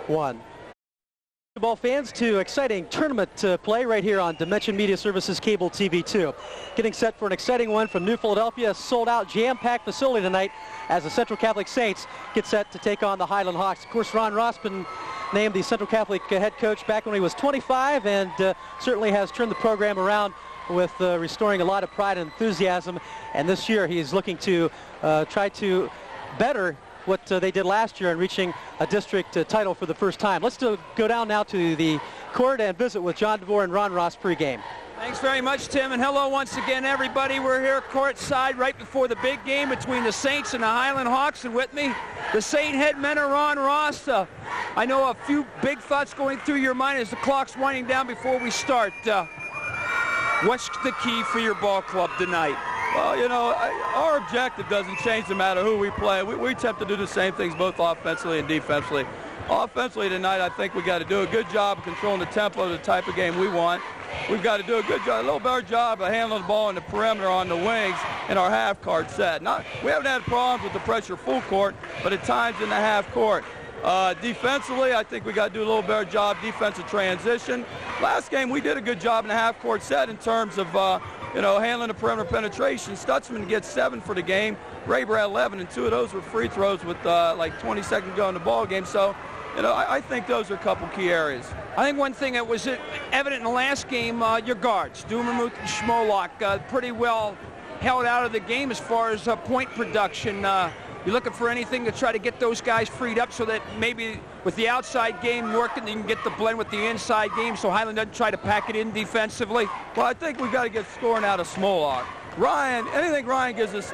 1. Basketball fans, to exciting tournament play right here on Dimension Media Services Cable TV 2. Getting set for an exciting one from New Philadelphia, sold out, jam-packed facility tonight as the Central Catholic Saints get set to take on the Hiland Hawks. Of course, Ron Ross been named the Central Catholic head coach back when he was 25 and certainly has turned the program around with restoring a lot of pride and enthusiasm. And this year he's looking to try to better what they did last year in reaching a district title for the first time. Let's go down now to the court and visit with John DeVore and Ron Ross pregame. Thanks very much, Tim, and hello once again, everybody. We're here courtside right before the big game between the Saints and the Hiland Hawks, and with me, the Saint head mentor, Ron Ross. I know a few big thoughts going through your mind as the clock's winding down before we start. What's the key for your ball club tonight? Well, you know, our objective doesn't change no matter who we play. We attempt to do the same things both offensively and defensively. Offensively tonight, I think we got to do a good job of controlling the tempo of the type of game we want. We've got to do a good job, a little better job of handling the ball in the perimeter on the wings in our half-court set. We haven't had problems with the pressure full court, but at times in the half-court. Defensively, I think we got to do a little better job defensive transition. Last game, we did a good job in the half-court set in terms of handling the perimeter penetration. Stutzman gets 7 for the game. Raber had 11, and 2 of those were free throws with like 20 seconds to go in the ball game. So, I think those are a couple key areas. I think one thing that was evident in the last game, your guards, Dumermuth and Schmolak, pretty well held out of the game as far as point production. You're looking for anything to try to get those guys freed up so that maybe with the outside game working, you can get the blend with the inside game so Hiland doesn't try to pack it in defensively? Well, I think we've got to get scoring out of Smolak. Anything Ryan gives us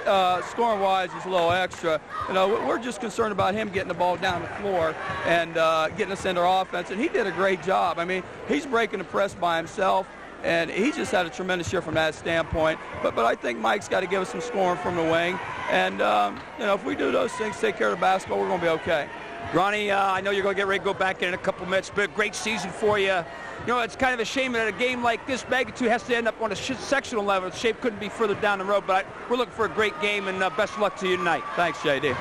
scoring-wise is a little extra. We're just concerned about him getting the ball down the floor and getting us into our offense, and he did a great job. I mean, he's breaking the press by himself, and he just had a tremendous year from that standpoint. But I think Mike's got to give us some scoring from the wing. And, if we do those things, take care of the basketball, we're going to be okay. Ronnie, I know you're going to get ready to go back in a couple minutes, but a great season for you. It's kind of a shame that a game like this magnitude has to end up on a sectional level. The shape couldn't be further down the road, but we're looking for a great game, and best of luck to you tonight. Thanks, J.D.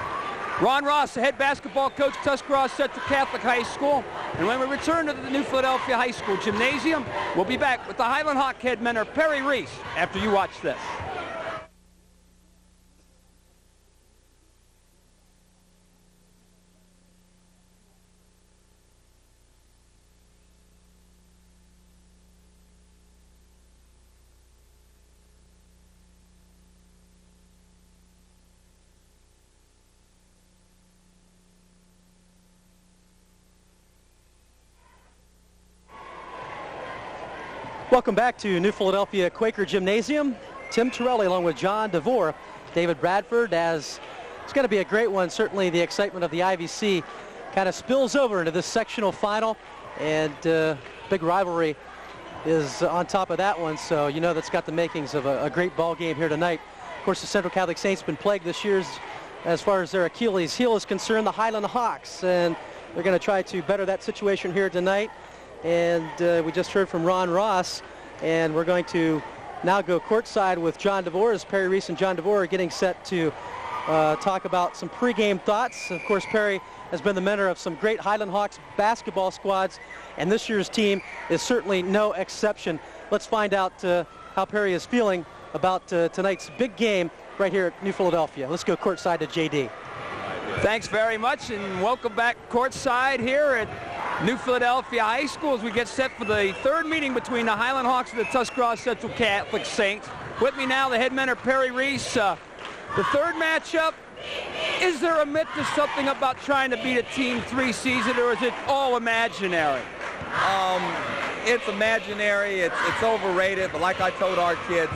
Ron Ross, the head basketball coach, Tuscarawas Central Catholic High School. And when we return to the New Philadelphia High School Gymnasium, we'll be back with the Hiland Hawk head mentor, Perry Reese, after you watch this. Welcome back to New Philadelphia Quaker Gymnasium. Tim Torelli along with John DeVore, David Bradford, as it's going to be a great one. Certainly the excitement of the IVC kind of spills over into this sectional final, and big rivalry is on top of that one, so that's got the makings of a great ball game here tonight. Of course, the Central Catholic Saints been plagued this year as far as their Achilles heel is concerned, the Hiland Hawks, and they're going to try to better that situation here tonight. And we just heard from Ron Ross, and we're going to now go courtside with John DeVore as Perry Reese and John DeVore are getting set to talk about some pregame thoughts. Of course, Perry has been the mentor of some great Hiland Hawks basketball squads, and this year's team is certainly no exception. Let's find out how Perry is feeling about tonight's big game right here at New Philadelphia. Let's go courtside to JD. Thanks very much, and welcome back courtside here at New Philadelphia High School as we get set for the third meeting between the Hiland Hawks and the Tuscarawas Central Catholic Saints. With me now, the head mentor, Perry Reese. The third matchup, is there a myth to something about trying to beat a team 3 season, or is it all imaginary? It's imaginary, it's overrated, but like I told our kids,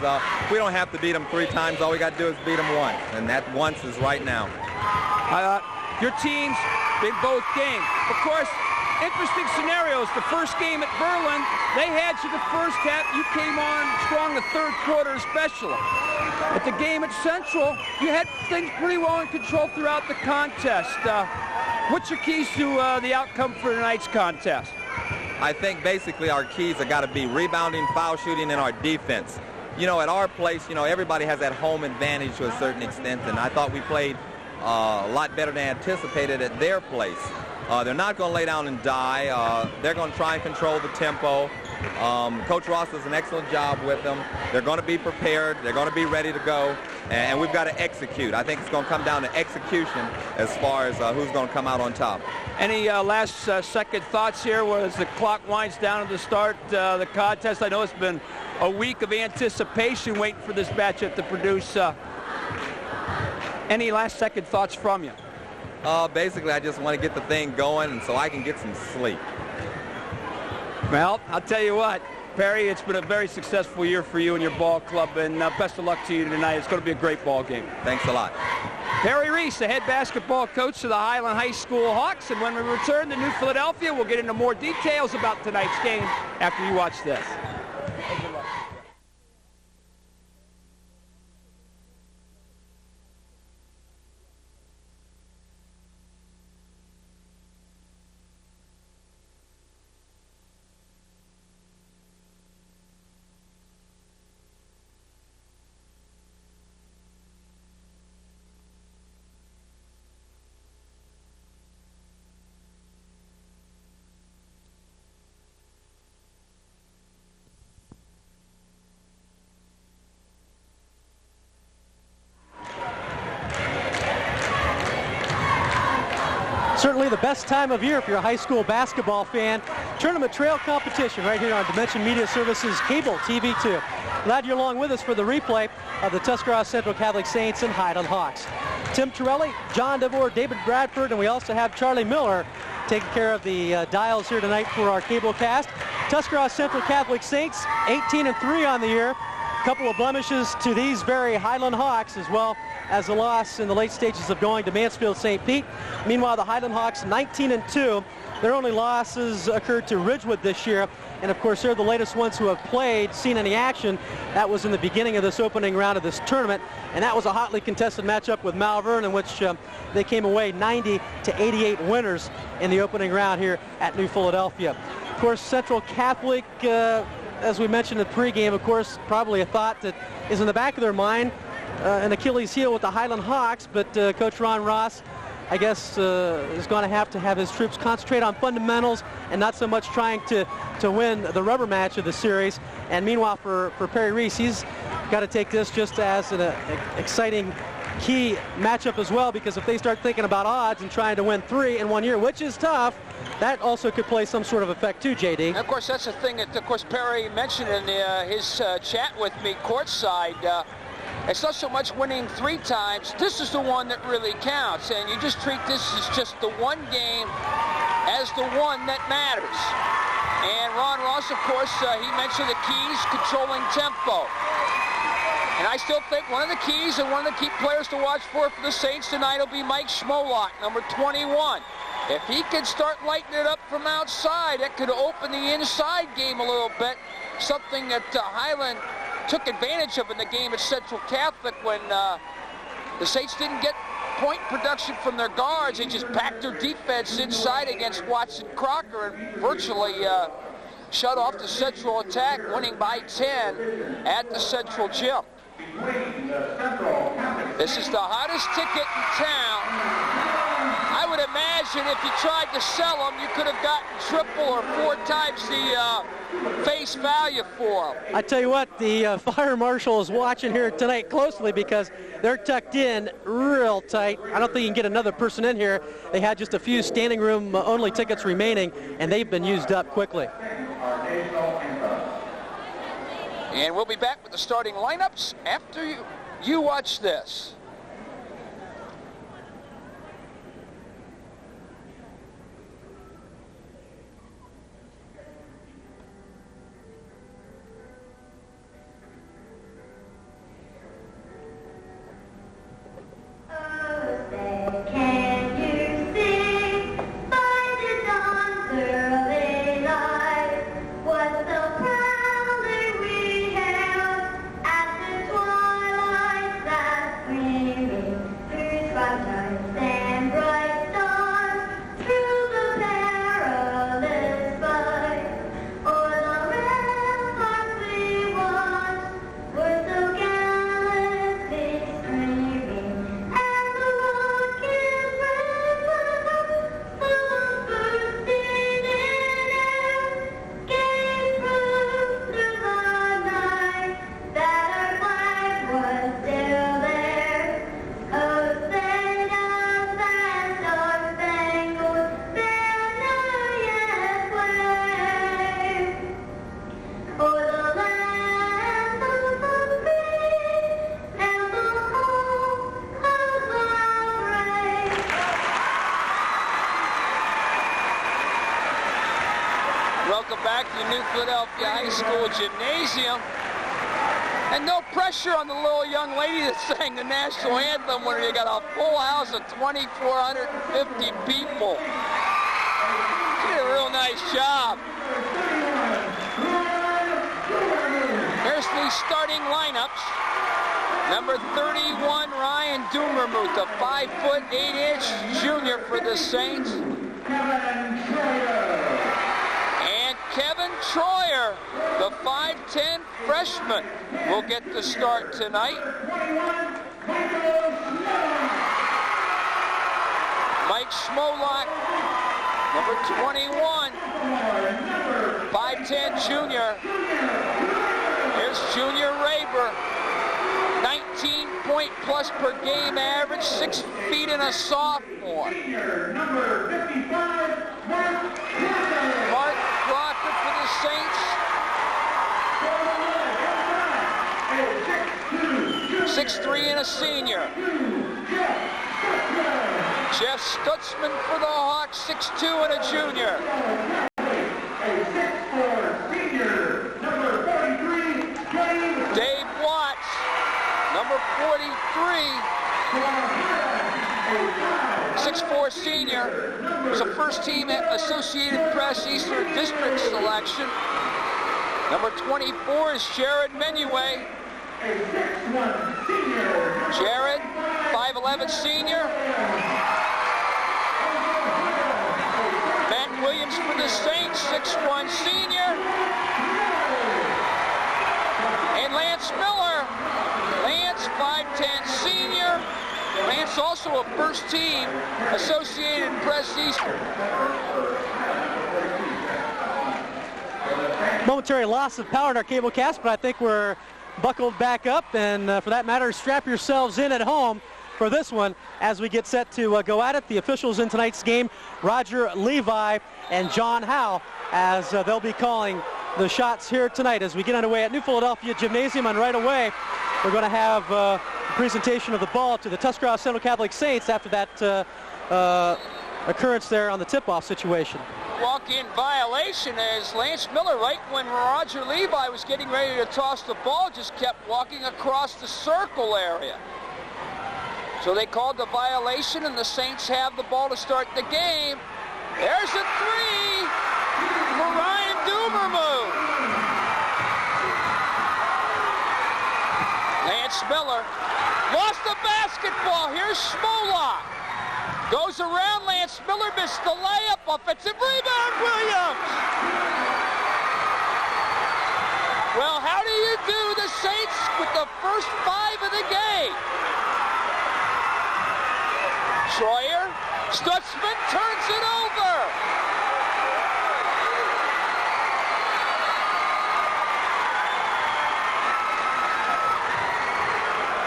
we don't have to beat them 3 times. All we got to do is beat them once, and that once is right now. Your teams in both games. Of course, interesting scenarios. The first game at Berlin, they had you the first half. You came on strong the third quarter especially. At the game at Central, you had things pretty well in control throughout the contest. What's your keys to the outcome for tonight's contest? I think basically our keys have got to be rebounding, foul shooting, and our defense. At our place, everybody has that home advantage to a certain extent, and I thought we played a lot better than anticipated at their place. They're not going to lay down and die. They're going to try and control the tempo. Coach Ross does an excellent job with them. They're going to be prepared. They're going to be ready to go. And we've got to execute. I think it's going to come down to execution as far as who's going to come out on top. Any last second thoughts here as the clock winds down to start the contest? I know it's been a week of anticipation waiting for this matchup to produce. Any last second thoughts from you? Basically, I just want to get the thing going so I can get some sleep. Well, I'll tell you what, Perry, it's been a very successful year for you and your ball club, and best of luck to you tonight. It's going to be a great ball game. Thanks a lot. Perry Reese, the head basketball coach of the Hiland High School Hawks, and when we return to New Philadelphia, we'll get into more details about tonight's game after you watch this. Certainly the best time of year if you're a high school basketball fan. Tournament trail competition right here on Dimension Media Services Cable TV 2. Glad you're along with us for the replay of the Tuscarawas Central Catholic Saints and Hiland Hawks. Tim Torelli, John DeVore, David Bradford, and we also have Charlie Miller taking care of the dials here tonight for our cable cast. Tuscarawas Central Catholic Saints 18-3 on the year. A couple of blemishes to these very Hiland Hawks, as well as a loss in the late stages of going to Mansfield St. Pete. Meanwhile, the Hiland Hawks 19-2. Their only losses occurred to Ridgewood this year, and of course they're the latest ones who have played, seen any action. That was in the beginning of this opening round of this tournament, and that was a hotly contested matchup with Malvern, in which they came away 90-88 winners in the opening round here at New Philadelphia. Of course, Central Catholic, as we mentioned in the pregame, of course, probably a thought that is in the back of their mind, an Achilles heel with the Hiland Hawks, but Coach Ron Ross, I guess, is going to have his troops concentrate on fundamentals and not so much trying to win the rubber match of the series. And meanwhile, for Perry Reese, he's got to take this just as an exciting key matchup as well, because if they start thinking about odds and trying to win 3 in 1 year, which is tough, that also could play some sort of effect too, JD. And of course, that's the thing that, of course, Perry mentioned in his chat with me courtside. It's not so much winning 3 times. This is the one that really counts, and you just treat this as just the one game as the one that matters. And Ron Ross, of course, he mentioned the keys, controlling tempo. And I still think one of the keys and one of the key players to watch for the Saints tonight will be Mike Schmolot, number 21. If he can start lighting it up from outside, that could open the inside game a little bit, something that Hiland took advantage of in the game at Central Catholic when the Saints didn't get point production from their guards. They just packed their defense inside against Watson Crocker and virtually shut off the Central attack, winning by 10 at the Central gym. This is the hottest ticket in town. I would imagine if you tried to sell them, you could have gotten triple or 4 times the face value for them. I tell you what, the fire marshal is watching here tonight closely because they're tucked in real tight. I don't think you can get another person in here. They had just a few standing room only tickets remaining, and they've been used up quickly. And we'll be back with the starting lineups after you watch this. At the twilight that Welcome back to the New Philadelphia High School Gymnasium. And no pressure on the little young lady that sang the national anthem when you got a full house of 2,450 people. She did a real nice job. Here's the starting lineups. Number 31, Ryan Dumermuth, a 5'8" junior for the Saints. And Kevin Troyer, the 5'10" freshman, will get the start tonight. Mike Schmolak, number 21, 5'10" junior. Here's Junior Raber, 19-point-plus per game average, 6 feet and a sophomore. Mark Crocker for the Saints. 6'3" and a senior. Jeff Stutzman for the Hawks, 6'2" and a junior. Dave Watts, number 43, 6'4" senior. It's a first-team Associated Press Eastern District selection. Number 24 is Jared Menuet. Jared, 5'11" senior. Matt Williams for the Saints, 6'1" senior. And Lance Miller, Lance, 5'10" senior. Lance also a first-team Associated Press Eastern. Momentary loss of power in our cable cast, but I think we're buckled back up, and for that matter, strap yourselves in at home for this one as we get set to go at it. The officials in tonight's game, Roger Levi and John Howe, as they'll be calling the shots here tonight as we get underway at New Philadelphia Gymnasium. And right away, we're going to have the presentation of the ball to the Tuscarawas Central Catholic Saints after that occurrence there on the tip-off situation. Walk-in violation as Lance Miller, right when Roger Levi was getting ready to toss the ball, just kept walking across the circle area. So they called the violation, and the Saints have the ball to start the game. There's a three for Ryan Dumermuth. Lance Miller lost the basketball. Here's Schmolak. Goes around Lance Miller, missed the layup. Offensive rebound, Williams. Well, how do you do the Saints with the first 5 of the game? Troyer, Stutzman turns it over.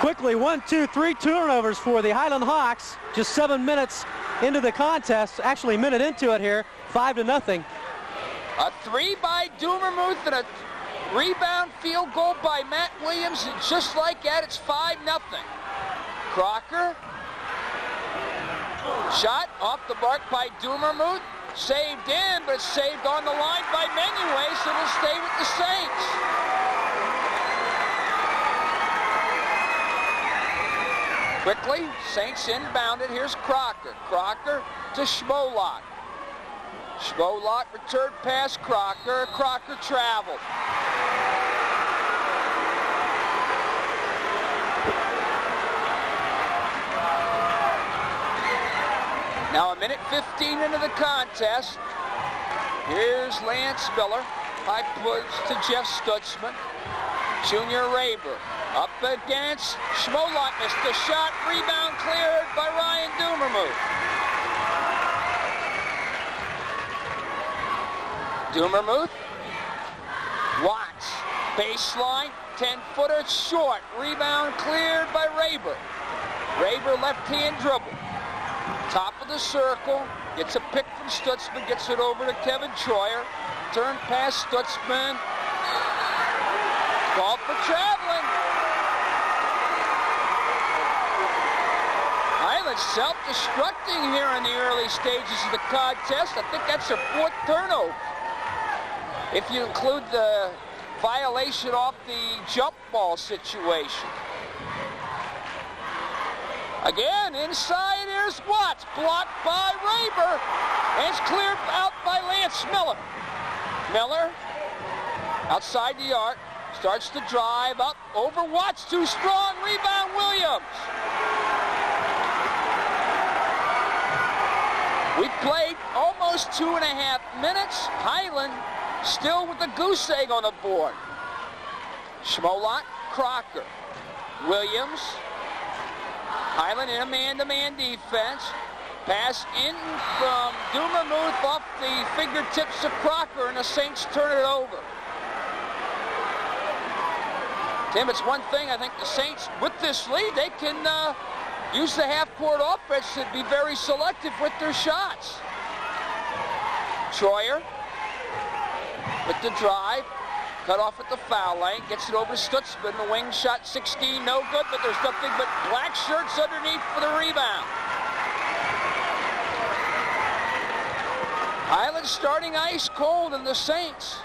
Quickly, 1, 2, 3 turnovers for the Hiland Hawks. Just 7 minutes into the contest, actually a minute into it here, 5-0. A 3 by Dumermuth and a rebound field goal by Matt Williams, and just like that, it's 5-0. Crocker, shot off the mark by Dumermuth, saved in, but it's saved on the line by Menuet, so it'll stay with the Saints. Quickly, Saints inbounded. Here's Crocker. Crocker to Schmolak. Schmolak returned past Crocker. Crocker traveled. Now a minute 15 into the contest. Here's Lance Miller. High push to Jeff Stutzman. Junior Raber. Up against Schmolak, missed the shot, rebound cleared by Ryan Dumermuth. Dumermuth, Watts, baseline, 10-footer, short, rebound cleared by Raber. Raber left-hand dribble, top of the circle, gets a pick from Stutzman, gets it over to Kevin Troyer, turn past Stutzman, called for traveling. Hiland self-destructing here in the early stages of the contest. I think that's their 4th turnover. if you include the violation off the jump ball situation. Again, inside, here's Watts, blocked by Raber, and it's cleared out by Lance Miller. Miller, outside the arc, starts to drive up over Watts, too strong, rebound Williams. We played almost 2.5 minutes. Hiland still with the goose egg on the board. Schmolot, Crocker, Williams. Hiland in a man-to-man defense. Pass in from Dumermuth off the fingertips of Crocker, and the Saints turn it over. Tim, it's one thing, I think the Saints, with this lead, they can use the half-court offense and be very selective with their shots. Troyer with the drive, cut off at the foul line, gets it over to Stutzman. The wing shot 16, no good, but there's nothing but black shirts underneath for the rebound. Hiland starting ice cold, and the Saints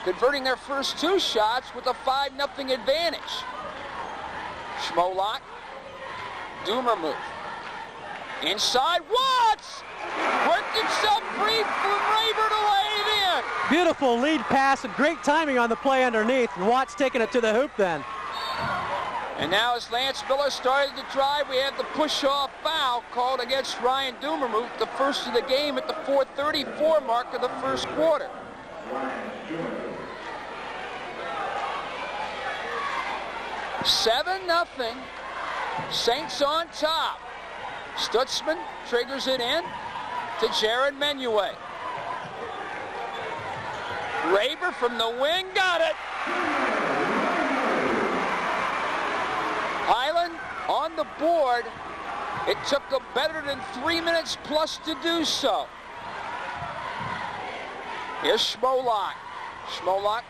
converting their first 2 shots with a 5-0 advantage. Schmolot, Dumermuth. Inside, Watts! Worked himself free from Raber to lay it in. Beautiful lead pass and great timing on the play underneath. And Watts taking it to the hoop then. And now as Lance Miller started to drive, we have the push-off foul called against Ryan Dumermuth, the first of the game at the 4:34 mark of the first quarter. Seven 0. Saints on top. Stutzman triggers it in to Jared Menuet. Raber from the wing, got it. Hiland on the board. It took them better than 3 minutes plus to do so. Here's Schmolot. Schmolot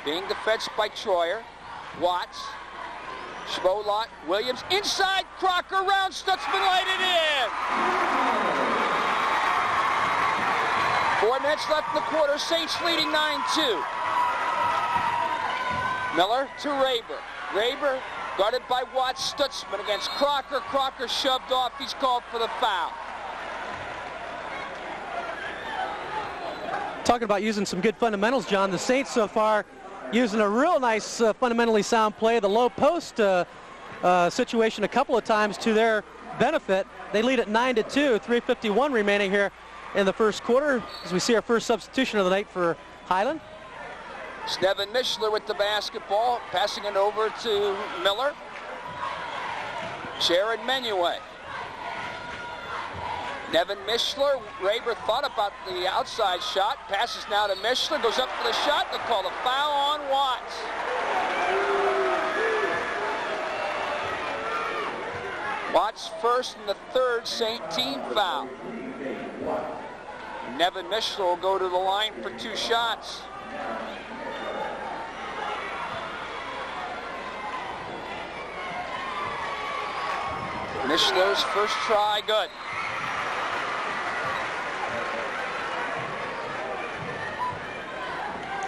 being defended by Troyer. Watts. Schmolot, Williams, inside, Crocker, round, Stutzman laid it in. 4 minutes left in the quarter, Saints leading 9-2. Miller to Raber. Raber guarded by Watts, Stutzman against Crocker. Crocker shoved off, he's called for the foul. Talking about using some good fundamentals, John. The Saints so far using a real nice fundamentally sound play. The low post situation a couple of times to their benefit. They lead at 9-2, 3:51 remaining here in the first quarter as we see our first substitution of the night for Hiland. Nevin Mishler with the basketball, passing it over to Miller. Jared Menuet. Nevin Mishler, Raber thought about the outside shot, passes now to Mishler, goes up for the shot, they call a foul on Watts. Watts first and the third Saint team foul. Nevin Mishler will go to the line for 2 shots. Mishler's first try, good.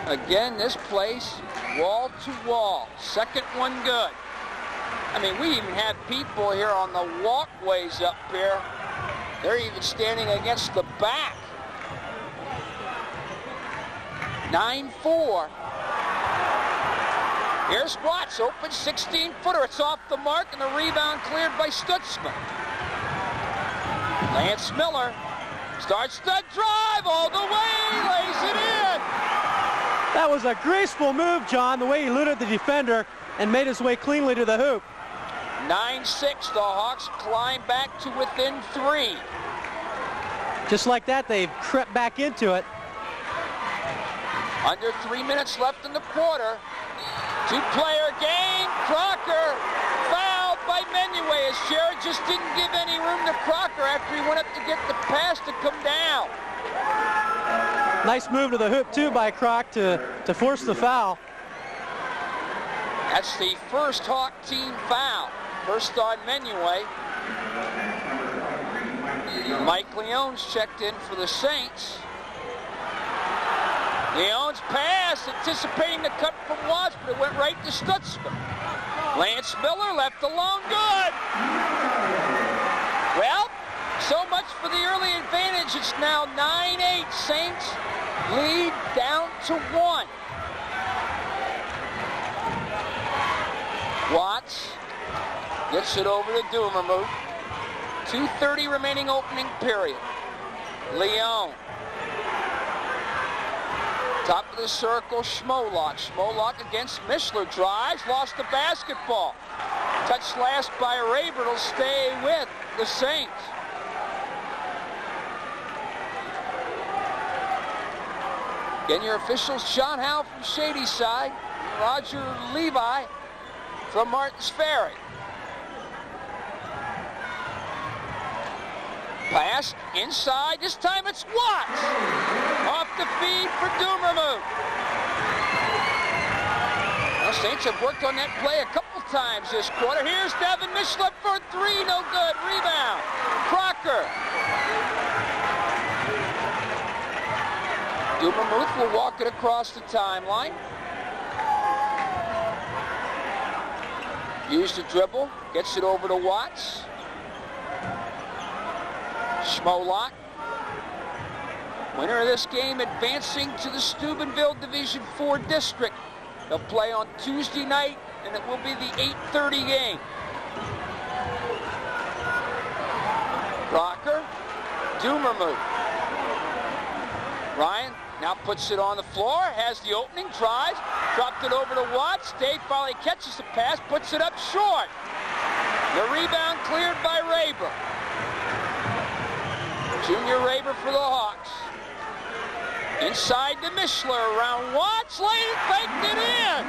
Again, this place, wall to wall. Second one good. I mean, we even have people here on the walkways up here. They're even standing against the back. 9-4. Here's Watts, open 16-footer. It's off the mark, and the rebound cleared by Stutzman. Lance Miller starts the drive all the way, lays it in. That was a graceful move, John, the way he eluded the defender and made his way cleanly to the hoop. 9-6, the Hawks climb back to within 3. Just like that, they've crept back into it. Under 3 minutes left in the quarter. 2-player game. Crocker fouled by Menuet as Jared just didn't give any room to Crocker after he went up to get the pass to come down. Nice move to the hoop, too, by Croc to force the foul. That's the first Hawk team foul. First on Menuet. Mike Leone's checked in for the Saints. Leon's pass, anticipating the cut from Watts, but it went right to Stutzman. Lance Miller left alone, good. Well, so much for the early advantage. It's now 9-8. Saints lead down to 1. Watts gets it over to Dumermuth. 2:30 remaining opening period. Leon. Top of the circle, Schmolak. Schmolak against Mishler. Drives, lost the basketball. Touched last by Raber. It'll stay with the Saints. Again, your officials, Sean Howe from Shadyside, Roger Levi from Martins Ferry. Pass inside, this time it's Watts. Off the feed for Dumermuth. The Saints have worked on that play a couple times this quarter. Here's Devin Mishler for 3, no good. Rebound, Crocker. Dumermuth will walk it across the timeline. Use the dribble, gets it over to Watts. Schmolak, winner of this game, advancing to the Steubenville Division IV district. They'll play on Tuesday night, and it will be the 8:30 game. Crocker, Dumermuth. Ryan now puts it on the floor, has the opening, drives, dropped it over to Watts. Dave finally catches the pass, puts it up short. The rebound cleared by Raber. Junior Raber for the Hawks. Inside to Mishler, around Watts, laid it, baked it in.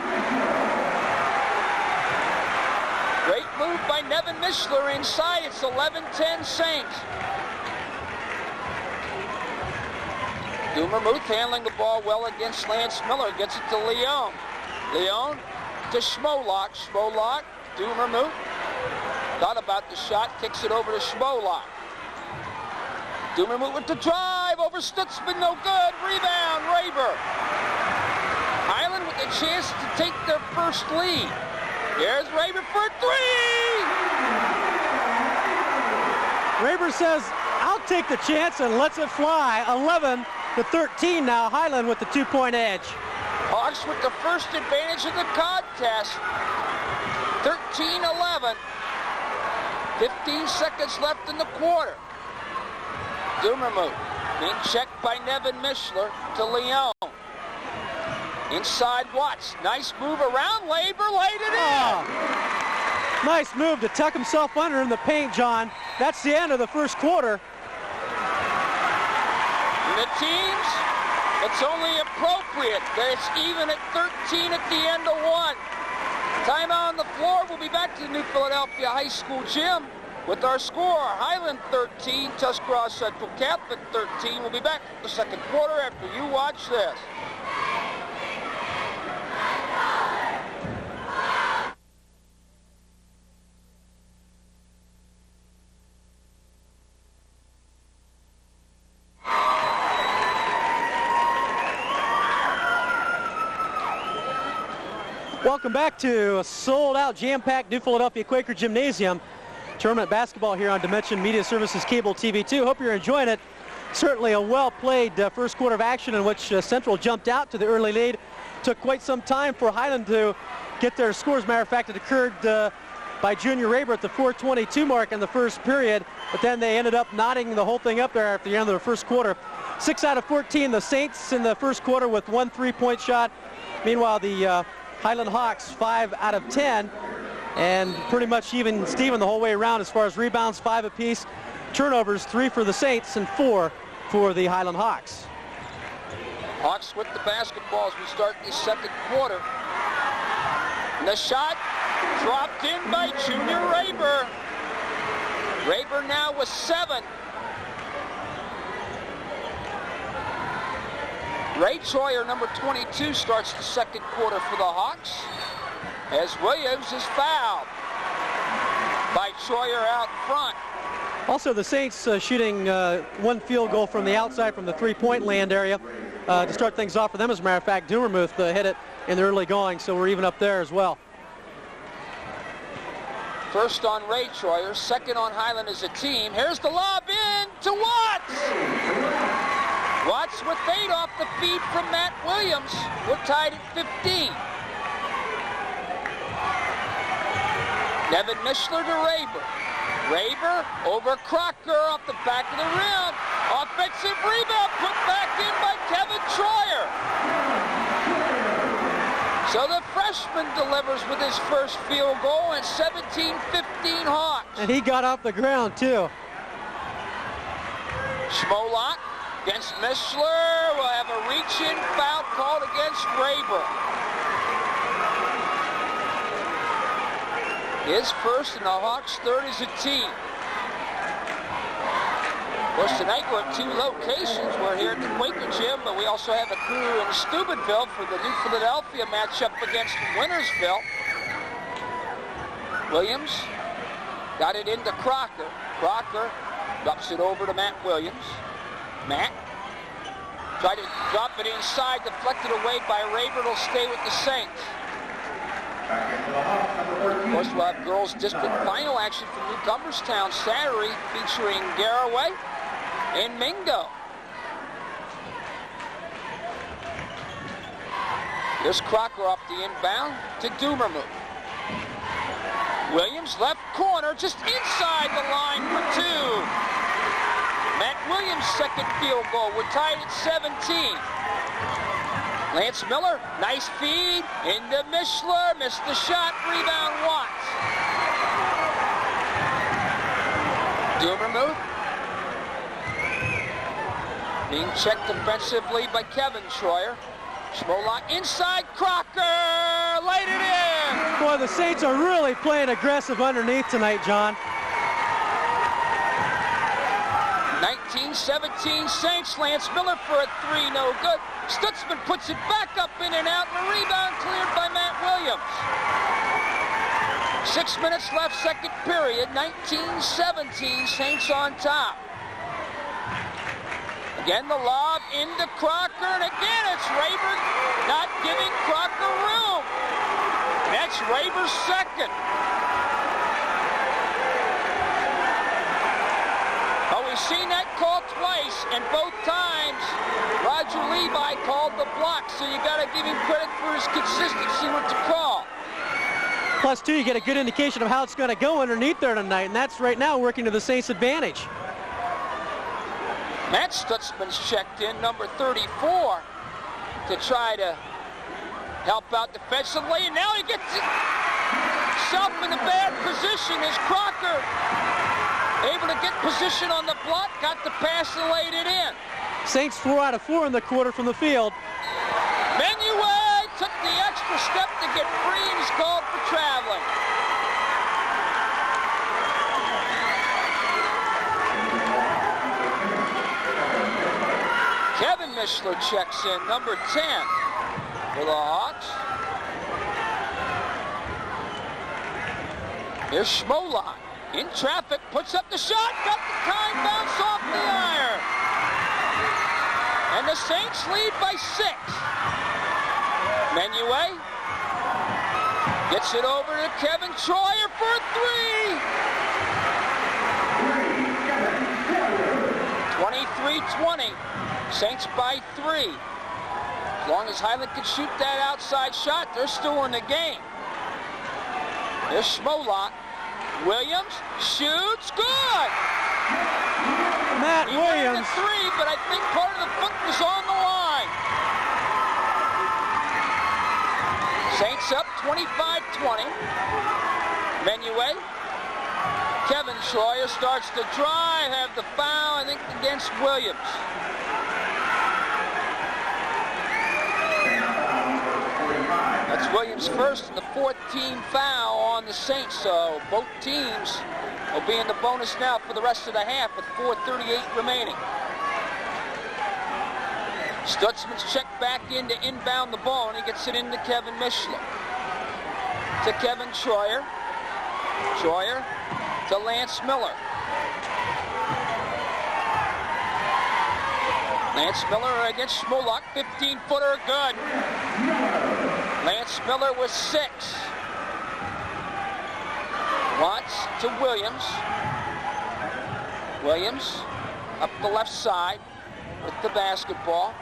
Great move by Nevin Mishler inside. It's 11-10 Saints. Dumermuth handling the ball well against Lance Miller. Gets it to Leon. Leon to Schmolak. Schmolak, Dumermuth. Thought about the shot, kicks it over to Schmolak. Dumermuth with the drive over Stutzman, no good. Rebound, Raber. Hiland with a chance to take their first lead. Here's Raber for 3! Raber says, I'll take the chance and lets it fly. 11-13 now. Hiland with the 2-point edge. Hawks with the first advantage of the contest. 13-11. 15 seconds left in the quarter. Dumermuth being checked by Nevin Mishler to Leon. Inside Watts. Nice move around Raber, laid it in. Nice move to tuck himself under in the paint, John. That's the end of the first quarter. And the teams, it's only appropriate that it's even at 13 at the end of 1. Timeout on the floor. We'll be back to the New Philadelphia High School gym with our score. Hiland 13, Tuscarawas Central Catholic 13. We'll be back for the second quarter after you watch this. Welcome back to a sold-out, jam-packed New Philadelphia Quaker Gymnasium. Tournament basketball here on Dimension Media Services Cable TV 2. Hope you're enjoying it. Certainly a well-played first quarter of action in which Central jumped out to the early lead. Took quite some time for Hiland to get their score. As a matter of fact, it occurred by Junior Raber at the 4:22 mark in the first period, but then they ended up knotting the whole thing up there after the end of the first quarter. 6 out of 14, the Saints in the first quarter with 1 3-point shot. Meanwhile, the Hiland Hawks 5 out of 10, and pretty much even Steven the whole way around as far as rebounds, 5 apiece. Turnovers, 3 for the Saints and 4 for the Hiland Hawks. Hawks with the basketball as we start the second quarter. And the shot dropped in by Junior Raber. Raber now with 7. Ray Troyer, number 22, starts the second quarter for the Hawks as Williams is fouled by Troyer out front. Also, the Saints shooting 1 field goal from the outside from the 3-point land area. to start things off for them. As a matter of fact, Dumermuth hit it in the early going, so we're even up there as well. First on Ray Troyer, second on Hiland as a team. Here's the lob in to Watts. Watts with 8 off the feed from Matt Williams. We're tied at 15. Nevin Mishler to Raber. Raber over Crocker off the back of the rim. Offensive rebound put back in by Kevin Troyer. So the freshman delivers with his first field goal, and 17-15 Hawks. And he got off the ground too. Schmolot against Mishler will have a reach-in foul called against Raber. His first and the Hawks' third as a team. Of course, tonight we're at 2 locations. We're here at the Quaker Gym, but we also have a crew in Steubenville for the New Philadelphia matchup against Wintersville. Williams got it into Crocker. Crocker drops it over to Matt Williams. Matt tried to drop it inside, deflected away by Raber. It'll stay with the Saints. Of course, we'll have girls district final action from Newcomerstown Saturday featuring Garraway and Mingo. Here's Crocker off the inbound to Dumermuth. Williams left corner, just inside the line for 2. Matt Williams' second field goal. We're tied at 17. Lance Miller, nice feed into Mishler, missed the shot, rebound Watts. Dumermuth being checked defensively by Kevin Troyer. Schmolot inside, Crocker, laid it in. Boy, the Saints are really playing aggressive underneath tonight, John. 19-17 Saints. Lance Miller for a 3, no good. Stutzman puts it back up in and out, and the rebound cleared by Matt Williams. 6 minutes left, second period. 19-17, Saints on top. Again, the lob into Crocker, and again it's Raber not giving Crocker room. That's Raber's second. We've seen that call twice, and both times Roger Levi called the block, so you got to give him credit for his consistency with the call. Plus, too, you get a good indication of how it's going to go underneath there tonight, and that's right now working to the Saints' advantage. Matt Stutzman's checked in, number 34, to try to help out defensively, and now he gets himself in a bad position as Crocker able to get position on the block, got the pass and laid it in. Saints 4 out of 4 in the quarter from the field. Menuet took the extra step to get free and is called for traveling. Kevin Mishler checks in, number 10 for the Hawks. Here's Schmolot. In traffic, puts up the shot, got the time bounce off the iron. And the Saints lead by 6. Menuet gets it over to Kevin Troyer for a 3. 23-20, Saints by 3. As long as Hiland can shoot that outside shot, they're still in the game. There's Schmolot. Williams shoots, good! Matt Williams. He went to 3, but I think part of the foot was on the line. Saints up 25-20. Menuet. Kevin Troyer starts to drive, have the foul, I think, against Williams. That's Williams' first and the 14th foul on the Saints, so both teams will be in the bonus now for the rest of the half with 4:38 remaining. Stutzman's checked back in to inbound the ball, and he gets it into Kevin Mishler. To Kevin Troyer. Troyer to Lance Miller. Lance Miller against Smolak, 15-footer, good. Lance Miller with 6. Watts to Williams. Williams up the left side with the basketball.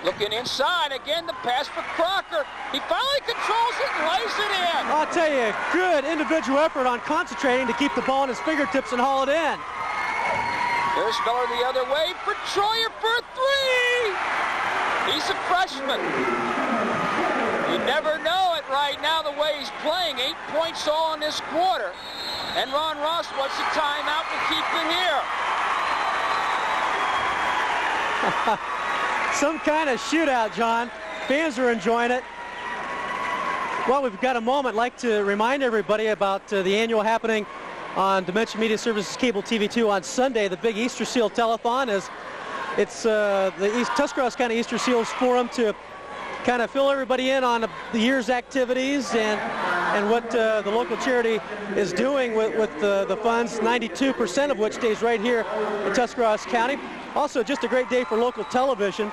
Looking inside, again the pass for Crocker. He finally controls it and lays it in. I'll tell you, good individual effort on concentrating to keep the ball in his fingertips and haul it in. There's Miller the other way for Troyer for 3. He's a freshman. You never know it right now the way he's playing. 8 points all in this quarter. And Ron Ross wants a timeout to keep it here. Some kind of shootout, John. Fans are enjoying it. Well, we've got a moment. I'd like to remind everybody about the annual happening on Dimension Media Services Cable TV 2 on Sunday, the big Easter Seal Telethon. It's the Tuscarawas County Easter Seals Forum to kind of fill everybody in on the year's activities and what the local charity is doing with the funds, 92% of which stays right here in Tuscarawas County. Also, just a great day for local television,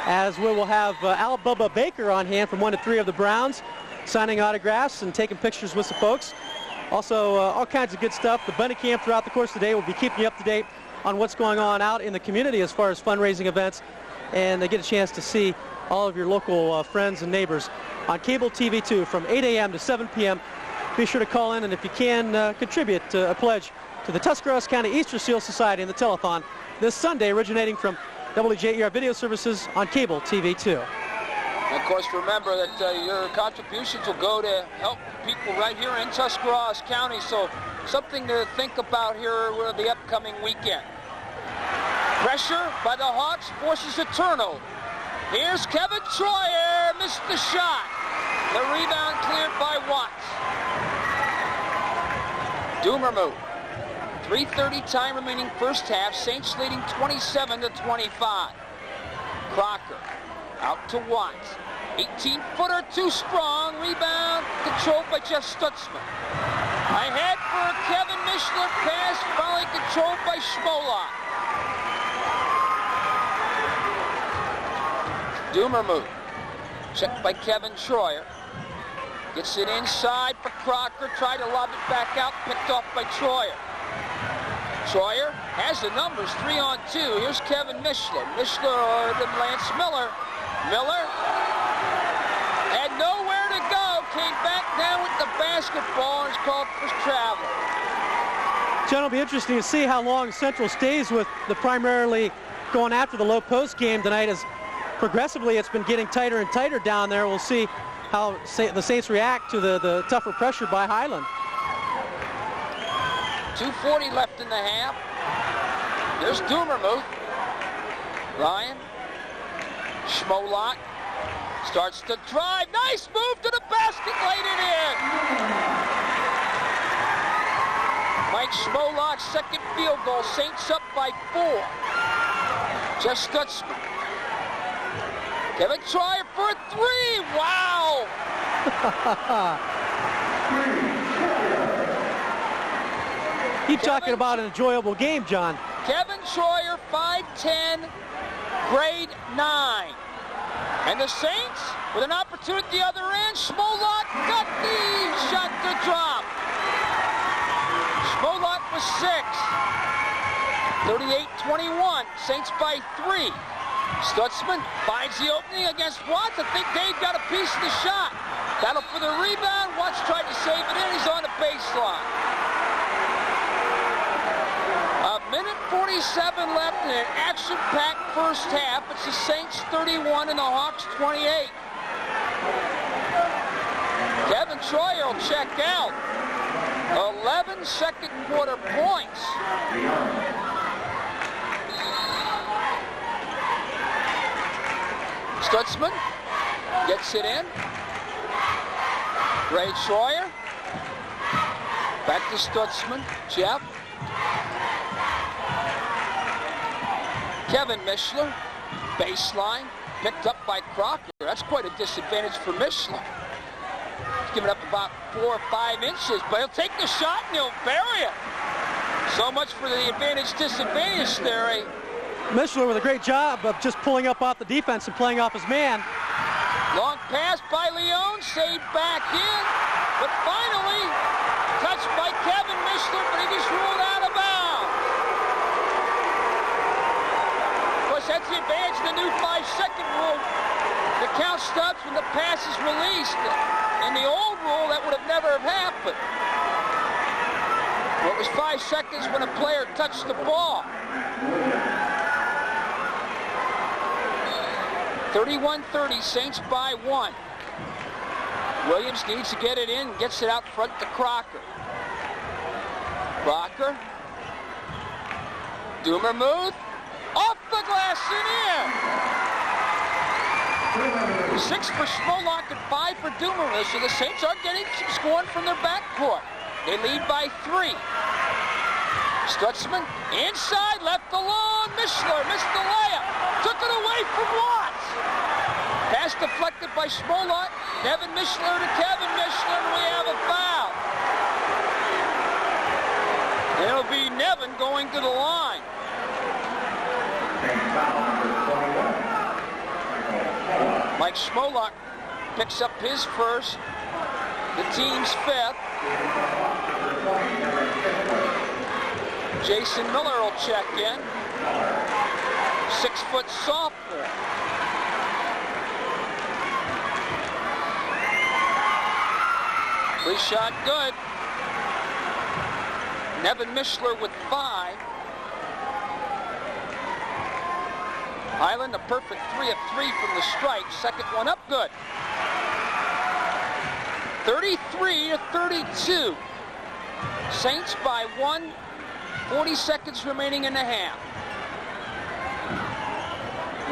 as we will have Al Bubba Baker on hand from 1 to 3 of the Browns, signing autographs and taking pictures with the folks. Also, all kinds of good stuff. The Bunny Camp throughout the course of the day will be keeping you up to date on what's going on out in the community as far as fundraising events, and they get a chance to see all of your local friends and neighbors on Cable TV 2 from 8 a.m. to 7 p.m. Be sure to call in, and if you can, contribute a pledge to the Tuscarawas County Easter Seal Society in the telethon this Sunday, originating from WJER Video Services on Cable TV 2. And of course, remember that your contributions will go to help people right here in Tuscarawas County, so something to think about here with the upcoming weekend. Pressure by the Hawks forces a turnover. Here's Kevin Troyer, missed the shot. The rebound cleared by Watts. Doomermuth. 3:30 time remaining first half. Saints leading 27-25. Crocker out to Watts. 18-footer, too strong. Rebound controlled by Jeff Stutzman. Ahead for Kevin Mishler. Pass finally controlled by Schmolak. Doomermuth. Checked by Kevin Troyer. Gets it inside for Crocker. Tried to lob it back out. Picked off by Troyer. Troyer has the numbers, 3-on-2. Here's Kevin Mishler. Mishler to Lance Miller. Miller had nowhere to go. Came back down with the basketball and is called for travel. John, it'll be interesting to see how long Central stays with the primarily going after the low post game tonight, as progressively it's been getting tighter and tighter down there. We'll see how the Saints react to the tougher pressure by Hiland. 2:40 left in the half. There's Doomermuth. Ryan. Schmolak starts to drive. Nice move to the basket. Laid it in. Mike Schmolak's second field goal. Saints up by 4. Jeff Stutzman. Kevin Troyer for a 3. Wow. Keep talking about an enjoyable game, John. Kevin Troyer, 5'10", grade 9. And the Saints, with an opportunity at the other end, Schmolak got the shot to drop. Schmolak was 6. 38-21, Saints by 3. Stutzman finds the opening against Watts. I think Dave got a piece of the shot. Battle for the rebound. Watts tried to save it in. He's on the baseline. A minute 47 left in an action-packed first half. It's the Saints 31 and the Hawks 28. Kevin Troyer will check out. 11 second quarter points. Stutzman gets it in. Ray Troyer. Back to Stutzman. Jeff. Kevin Mishler. Baseline. Picked up by Crocker. That's quite a disadvantage for Mishler. He's giving up about 4 or 5 inches, but he'll take the shot and he'll bury it. So much for the advantage-disadvantage theory. Mishler with a great job of just pulling up off the defense and playing off his man. Long pass by Leone, saved back in, but finally touched by Kevin Mishler, but he just ruled out of bounds. Of course, that's the advantage of the new 5-second rule. The count stops when the pass is released. In the old rule, that would have never have happened. Well, it was 5 seconds when a player touched the ball. 31-30, Saints by 1. Williams needs to get it in, gets it out front to Crocker. Crocker. Dumermuth. Off the glass and in. 6 for Smolak and 5 for Dumermuth, so the Saints are getting some scoring from their backcourt. They lead by 3. Stutzman inside, left alone. Mishler missed the layup. Took it away from Watts. Pass deflected by Smolak. Nevin Mishler to Kevin Mishler, and we have a foul. It'll be Nevin going to the line. Mike Smolak picks up his first, the team's 5th. Jason Miller will check in. 6-foot sophomore. Free shot good. Nevin Mishler with 5. Hiland a perfect 3 of 3 from the stripe. Second one up good. 33-32. Saints by 1. 40 seconds remaining in the half.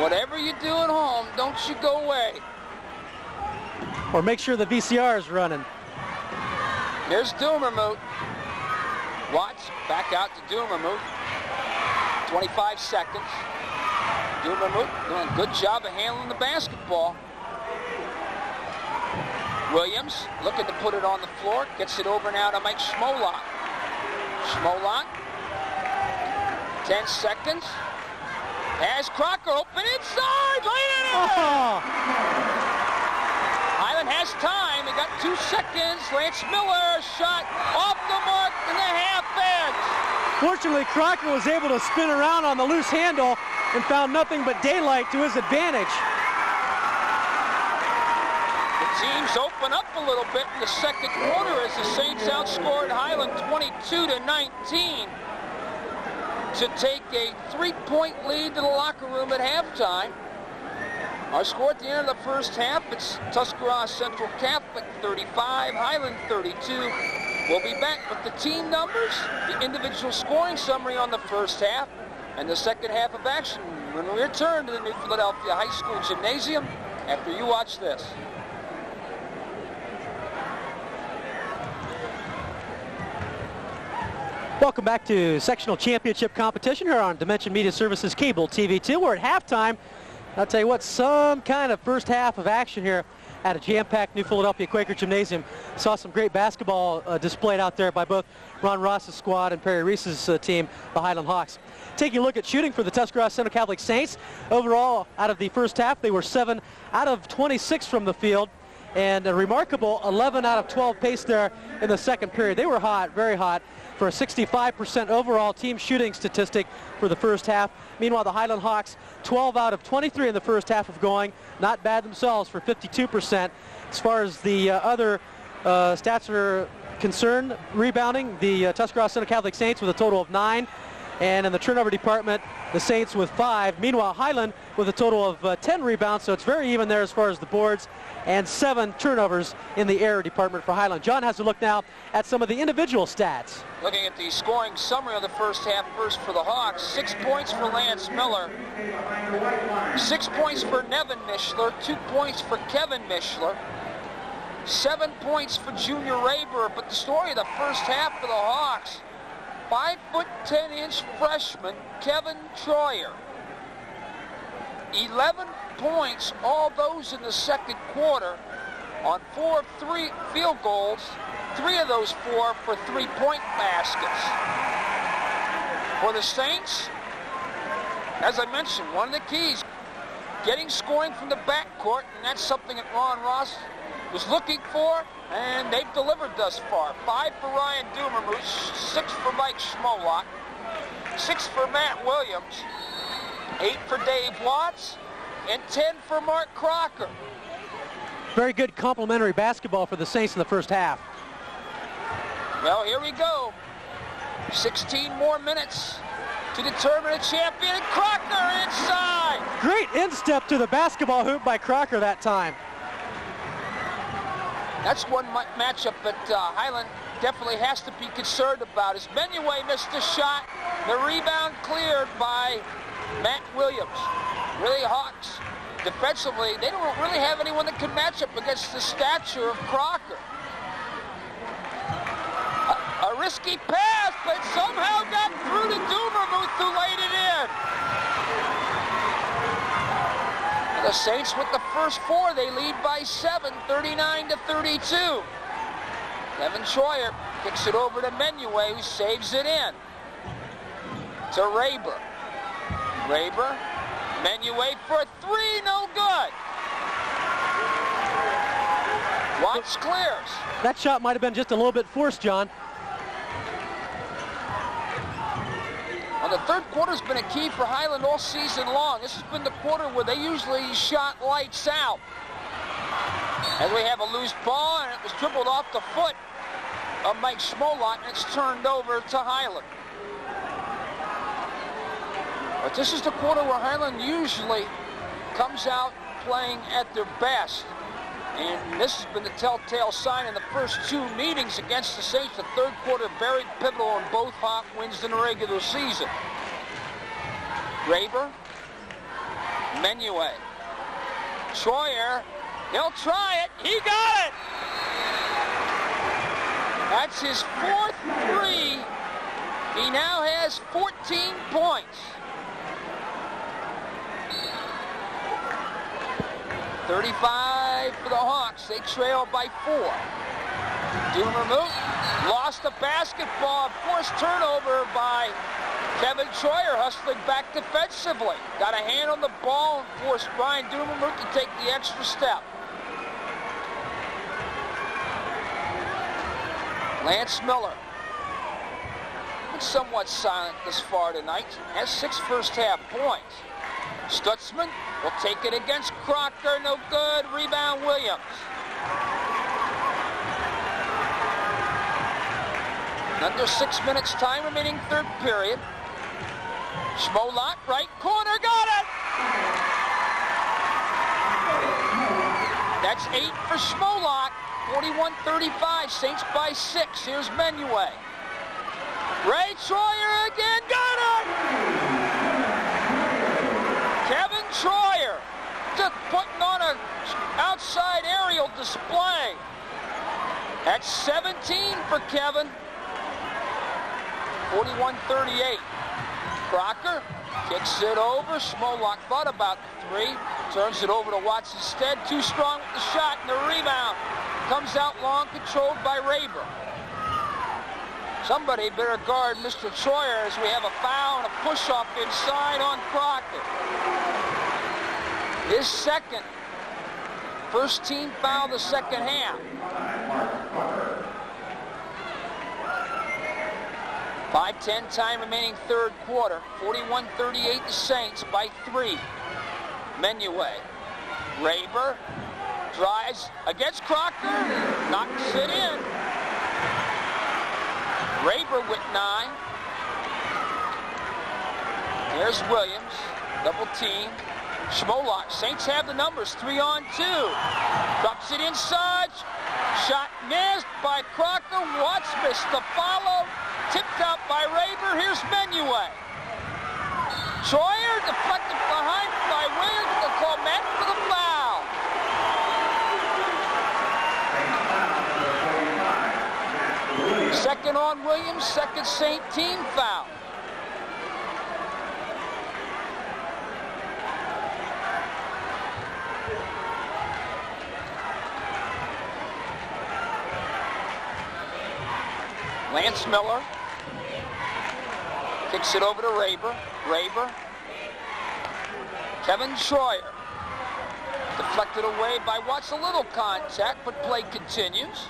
Whatever you do at home, don't you go away. Or make sure the VCR is running. Here's Dumermuth. Watts back out to Dumermuth. 25 seconds. Dumermuth doing a good job of handling the basketball. Williams looking to put it on the floor. Gets it over now to Mike Smolak. Smolak. 10 seconds. Has Crocker open inside. Laid it in. Hiland has time. They got 2 seconds. Lance Miller shot off the mark in the half edge. Fortunately, Crocker was able to spin around on the loose handle and found nothing but daylight to his advantage. The teams open up a little bit in the second quarter as the Saints outscored Hiland 22-19 to take a 3-point lead to the locker room at halftime. Our score at the end of the first half, it's Tuscarawas Central Catholic 35, Hiland 32. We'll be back with the team numbers, the individual scoring summary on the first half, and the second half of action when we return to the New Philadelphia High School Gymnasium after you watch this. Welcome back to sectional championship competition here on Dimension Media Services Cable TV 2. We're at halftime. I'll tell you what, some kind of first half of action here at a jam-packed New Philadelphia Quaker Gymnasium. Saw some great basketball displayed out there by both Ron Ross's squad and Perry Reese's team, the Hiland Hawks. Taking a look at shooting for the Tuscarawas Central Catholic Saints. Overall, out of the first half, they were 7 out of 26 from the field. And a remarkable 11 out of 12 pace there in the second period. They were hot, very hot, for a 65% overall team shooting statistic for the first half. Meanwhile, the Hiland Hawks, 12 out of 23 in the first half of going. Not bad themselves for 52%. As far as the other stats are concerned, rebounding, the Tuscarawas Central Catholic Saints with a total of 9. And in the turnover department, the Saints with 5. Meanwhile, Hiland with a total of 10 rebounds, so it's very even there as far as the boards, and 7 turnovers in the air department for Hiland. John has a look now at some of the individual stats. Looking at the scoring summary of the first half, first for the Hawks, 6 points for Lance Miller, 6 points for Nevin Mishler, 2 points for Kevin Mishler, 7 points for Junior Rayburn. But the story of the first half for the Hawks, 5'10" freshman Kevin Troyer. 11 points, all those in the second quarter, on 4 of 3 field goals, 3 of those 4 for 3-point baskets. For the Saints, as I mentioned, one of the keys, getting scoring from the backcourt, and that's something that Ron Ross was looking for, and they've delivered thus far. 5 for Ryan Dumermuth, 6 for Mike Schmolak, 6 for Matt Williams, 8 for Dave Watts, and 10 for Mark Crocker. Very good complimentary basketball for the Saints in the first half. Well, here we go. 16 more minutes to determine a champion, and Crocker inside. Great instep to the basketball hoop by Crocker that time. That's one matchup that Hiland definitely has to be concerned about. As Menuet missed a shot, the rebound cleared by Matt Williams. Really, Hawks, defensively, they don't really have anyone that can match up against the stature of Crocker. A risky pass, but somehow got through to Dumermuth, who laid it in. The Saints with the first 4, they lead by 7, 39-32. Kevin Troyer kicks it over to Menuet, who saves it in. To Raber. Raber, Menuet for a 3, no good. Watts clears. That shot might have been just a little bit forced, John. Well, the third quarter's been a key for Hiland all season long. This has been the quarter where they usually shot lights out. As we have a loose ball, and it was dribbled off the foot of Mike Schmolak, and it's turned over to Hiland. But this is the quarter where Hiland usually comes out playing at their best. And this has been the telltale sign in the first 2 meetings against the Saints. The third quarter very pivotal in both Hawk wins in the regular season. Raber, Menuet, Troyer, he'll try it, he got it! That's his 4th 3. He now has 14 points. 35 for the Hawks. They trail by 4. Dumermuth lost the basketball. Forced turnover by Kevin Troyer, hustling back defensively. Got a hand on the ball and forced Ryan Dumermuth to take the extra step. Lance Miller, been somewhat silent this far tonight, has 6 first half points. Stutzman will take it against Crocker, no good. Rebound Williams. Under 6 minutes time remaining, third period. Schmolak, right corner, got it! That's 8 for Schmolak. 41-35, Saints by 6. Here's Menuet. Ray Troyer again, got it! Kevin Troyer just putting on an outside aerial display. That's 17 for Kevin. 41-38. Crocker kicks it over. Schmolak thought about 3. Turns it over to Watts instead. Too strong with the shot, and the rebound comes out long, controlled by Raber. Somebody better guard Mr. Troyer as we have a foul and a push-off inside on Crocker. His second. First team foul the second half. 5:10 time remaining third quarter. 41-38 the Saints by 3. Menuet. Raber drives against Crocker. Knocks it in. Raber with 9. There's Williams. Double team. Schmolak. Saints have the numbers. 3-on-2. Drops it inside. Shot missed by Crocker. Watts missed the follow. Tipped out by Raber. Here's Menuet. Troyer deflected behind by Williams. They'll call Matt for the foul. Second on Williams. Second Saint team foul. Lance Miller kicks it over to Raber. Raber Kevin Schroyer. Deflected away by Watts. A little contact, but play continues.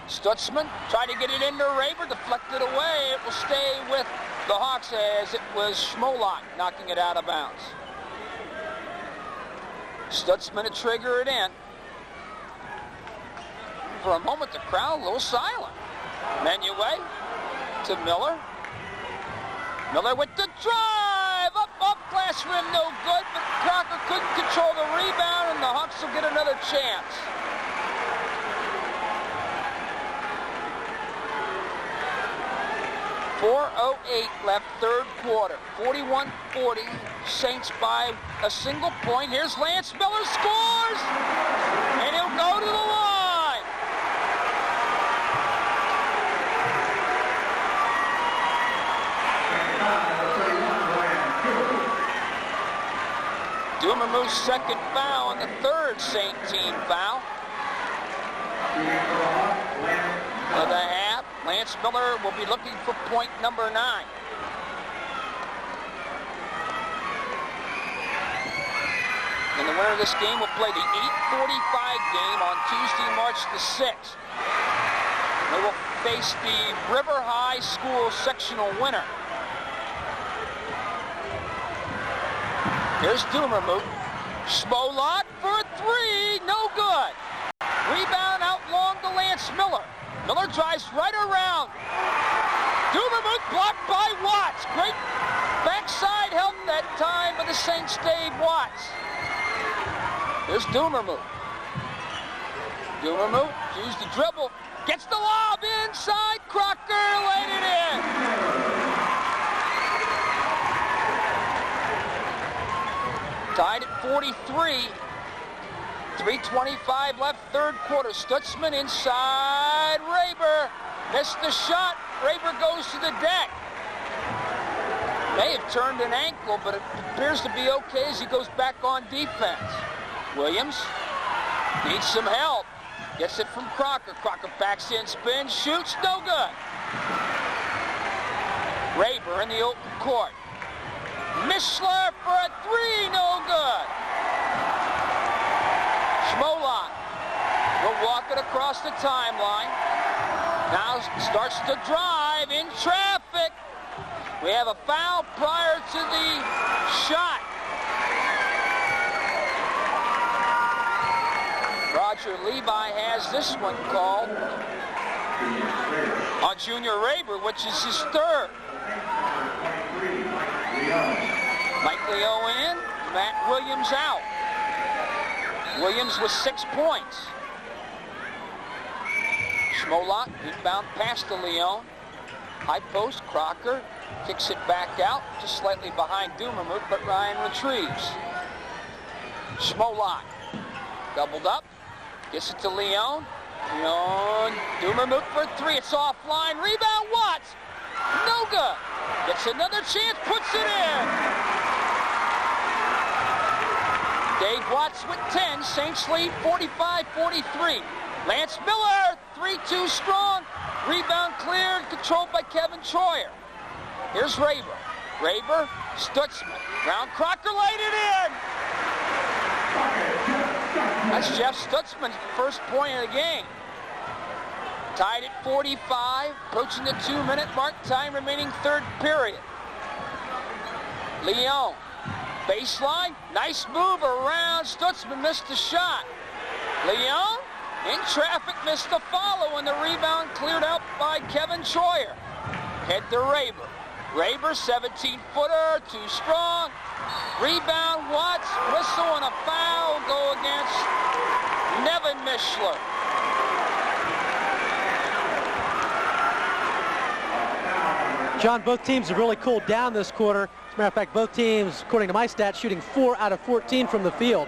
Stutzman tried to get it into Raber. Deflected away. It will stay with the Hawks as it was Schmolak knocking it out of bounds. Stutzman to trigger it in. For a moment, the crowd a little silent. Menuet to Miller. Miller with the drive. Up, glass rim, no good, but Crocker couldn't control the rebound, and the Hawks will get another chance. .408 left, third quarter. 41-40. Saints by a single point. Here's Lance Miller, scores! And he'll go to the line. Dumermuth's second foul and the third Saint team foul of the half. Lance Miller will be looking for point number 9. And the winner of this game will play the 8:45 game on Tuesday, March the 6th. They will face the River High School sectional winner. Here's Dumermuth. Schmolak for a three, no good. Rebound out long to Lance Miller. Miller drives right around. Dumermuth blocked by Watts. Great backside help that time, but the Saints stayed Watts. Here's Dumermuth. Dumermuth used the dribble. Gets the lob inside. Crocker laid it in. Tied at 43. 3:25 left, third quarter. Stutzman inside. Raber missed the shot. Raber goes to the deck. May have turned an ankle, but it appears to be okay as he goes back on defense. Williams needs some help. Gets it from Crocker. Crocker backs in, spins, shoots, no good. Raber in the open court. Mishler for a three, no good. Schmolak will walk it across the timeline. Now starts to drive in traffic. We have a foul prior to the shot. Roger Levi has this one called on Junior Raber, which is his third. Mike Leo in, Matt Williams out. Williams with 6 points. Schmolak, inbound pass to Leon. High post, Crocker kicks it back out, just slightly behind Dumermuth, but Ryan retrieves. Schmolak, doubled up, gets it to Leon. Leon, Dumermuth for three, it's offline, rebound, Watts, no good. Gets another chance, puts it in. Dave Watts with 10, Saints lead 45-43. Lance Miller, 3-2 strong. Rebound cleared, controlled by Kevin Schroyer. Here's Raber. Raber, Stutzman. Round Crocker laid it in. That's Jeff Stutzman's first point of the game. Tied at 45, approaching the 2-minute mark, time remaining third period. Leon, baseline, nice move around. Stutzman missed the shot. Leon, in traffic, missed the follow, and the rebound cleared out by Kevin Schroyer. Head to Raber. Raber, 17-footer, too strong. Rebound, Watts, whistle, and a foul go against Nevin Mishler. John, both teams have really cooled down this quarter. As a matter of fact, both teams, according to my stats, shooting 4 out of 14 from the field.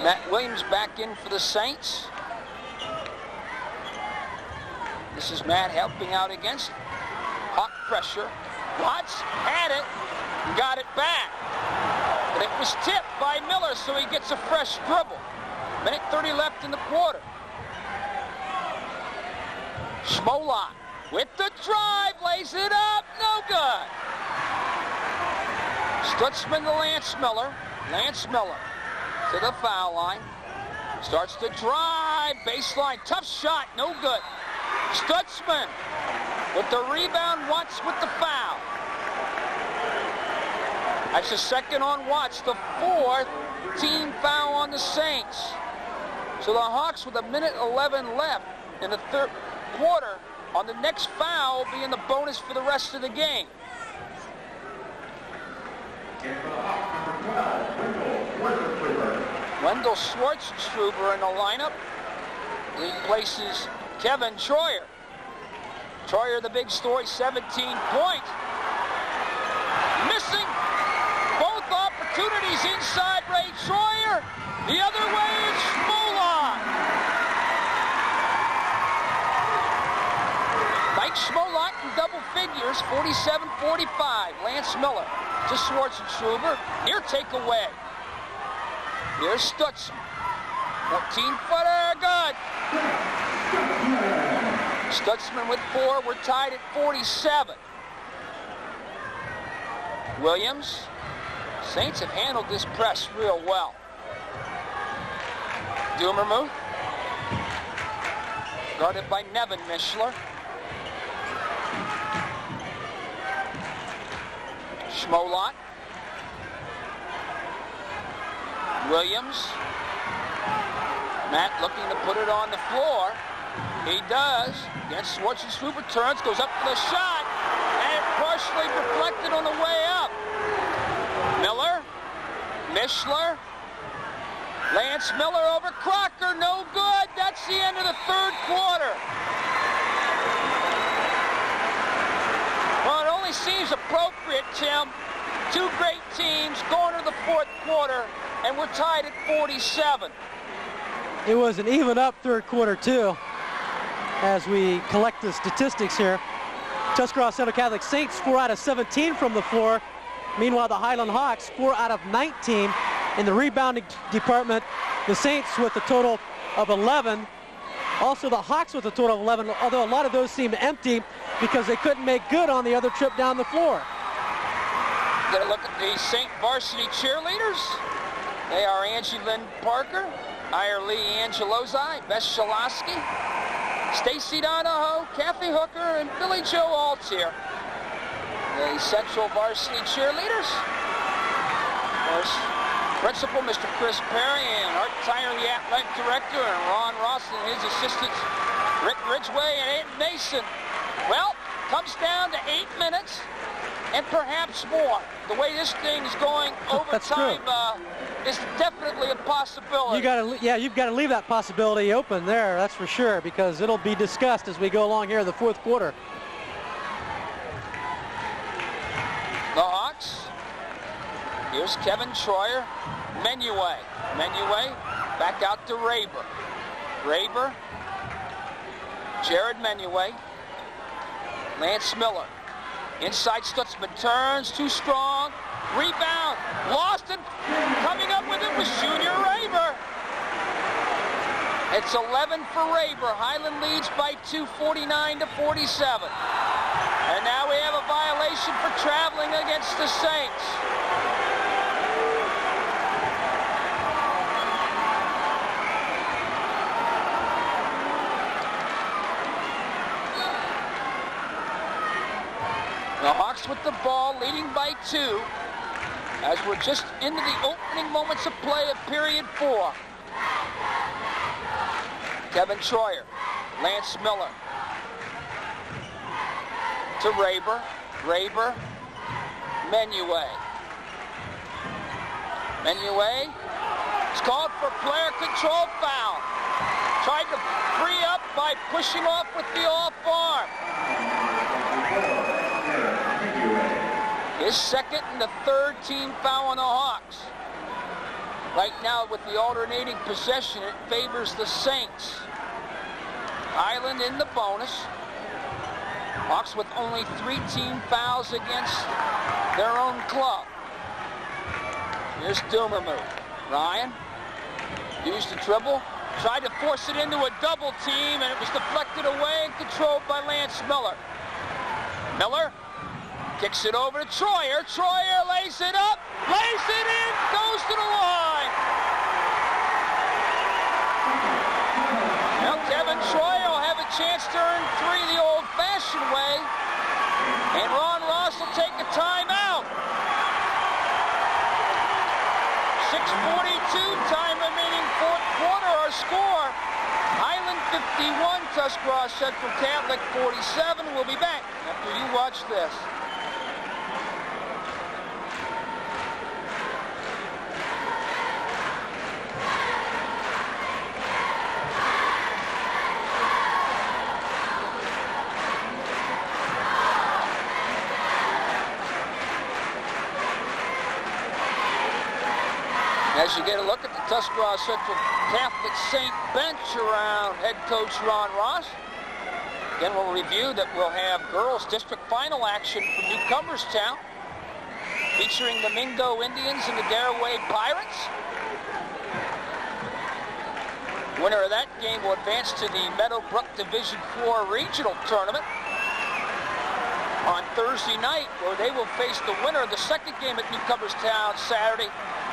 Matt Williams back in for the Saints. This is Matt helping out against Hawk pressure. Watts had it, got it back. But it was tipped by Miller, so he gets a fresh dribble. Minute 30 left in the quarter. Schmolot with the drive, lays it up, no good. Stutzman to Lance Miller. Lance Miller to the foul line. Starts to drive, baseline, tough shot, no good. Stutzman with the rebound, Watts with the foul. That's the second on Watts, the fourth team foul on the Saints. So the Hawks with 1:11 left in the third quarter on the next foul will be in the bonus for the rest of the game. Wendell Schwartzstruber in the lineup. He places Kevin Troyer. Troyer, the big story, 17 points. Missing both opportunities inside Ray Troyer. The other way is Schmolot. Mike Schmolot in double figures, 47-45. Lance Miller to Schwartzstruber. Near takeaway. Here's Stutzman. 14-footer, good. Stutzman with 4. We're tied at 47. Williams. Saints have handled this press real well. Dumermuth. Guarded by Nevin Mishler. Schmolot. Williams. Matt looking to put it on the floor. He does. Against Schwartzstruber, turns, goes up for the shot, and it partially deflected on the way up. Miller. Mishler. Lance Miller over Crocker, no good. That's the end of the third quarter. Well, it only seems appropriate, Tim. Two great teams going to the fourth quarter, and we're tied at 47. It was an even up third quarter too, as we collect the statistics here. Tuscarawas Central Catholic Saints 4 out of 17 from the floor. Meanwhile, the Hiland Hawks 4 out of 19. In the rebounding department, the Saints with a total of 11. Also the Hawks with a total of 11, although a lot of those seemed empty because they couldn't make good on the other trip down the floor. Get a look at the Saint varsity cheerleaders. They are Angie Lynn Parker, Lee Angelozzi, Beth Shalaski, Stacy Donahoe, Kathy Hooker, and Billy Joe Altier. The Central varsity cheerleaders. Of course, principal, Mr. Chris Perry, and Art Tyner, the athletic director, and Ron Ross and his assistants, Rick Ridgway and Ed Mason. Well, comes down to 8 minutes and perhaps more. The way this thing is going, overtime is definitely a possibility. You've got to leave that possibility open there, that's for sure, because it'll be discussed as we go along here in the fourth quarter. The Hawks. Here's Kevin Troyer. Menuet. Back out to Raber. Jared Menuet. Lance Miller. Inside Stutzman turns, too strong. Rebound. Lost it. Coming up with it was Junior Raber. It's 11 for Raber. Hiland leads by 2, 49-47. And now we have a violation for traveling against the Saints. The Hawks with the ball, leading by 2, as we're just into the opening moments of play of period 4. Kevin Troyer, Lance Miller to Raber, Menuet is called for player control foul. Tried to free up by pushing off with the off arm. His second and the third team foul on the Hawks. Right now with the alternating possession, it favors the Saints. Hiland in the bonus. Hawks with only 3 team fouls against their own club. Here's Dumermuth. Ryan used the dribble, Tried to force it into a double team, and it was deflected away and controlled by Lance Miller. Miller kicks it over to Troyer. Troyer lays it up, lays it in, goes to the line. Now Kevin Troyer will have a chance to earn 3 the old-fashioned way, and Ron Ross will take a timeout. 6:42, time remaining, fourth quarter. Our score, Hiland 51, Tuscarawas Central Catholic 47. We'll be back after you watch this. As you get a look at the Tuscarawas Central Catholic St. bench around head coach Ron Ross. Again, we'll review that we'll have girls district final action from Newcomerstown, featuring the Mingo Indians and the Daraway Pirates. Winner of that game will advance to the Meadowbrook Division 4 regional tournament on Thursday night, where they will face the winner of the second game at Newcomerstown Saturday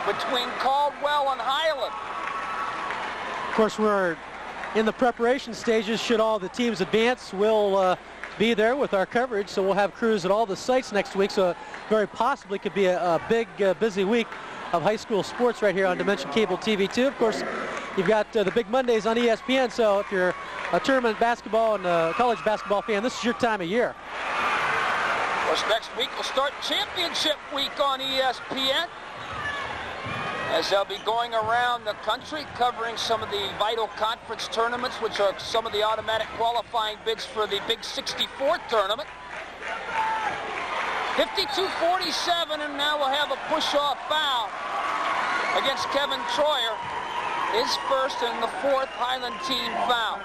between Caldwell and Hiland. Of course, we're in the preparation stages. Should all the teams advance, we'll be there with our coverage, so we'll have crews at all the sites next week, so very possibly could be a big, busy week of high school sports right here on Dimension Cable TV 2. Of course, you've got the big Mondays on ESPN, so if you're a tournament basketball and a college basketball fan, this is your time of year. Of course, next week we'll start championship week on ESPN, as they'll be going around the country covering some of the vital conference tournaments, which are some of the automatic qualifying bids for the Big 64 tournament. 52-47, and now we'll have a push-off foul against Kevin Troyer. His first and the fourth Hiland team foul.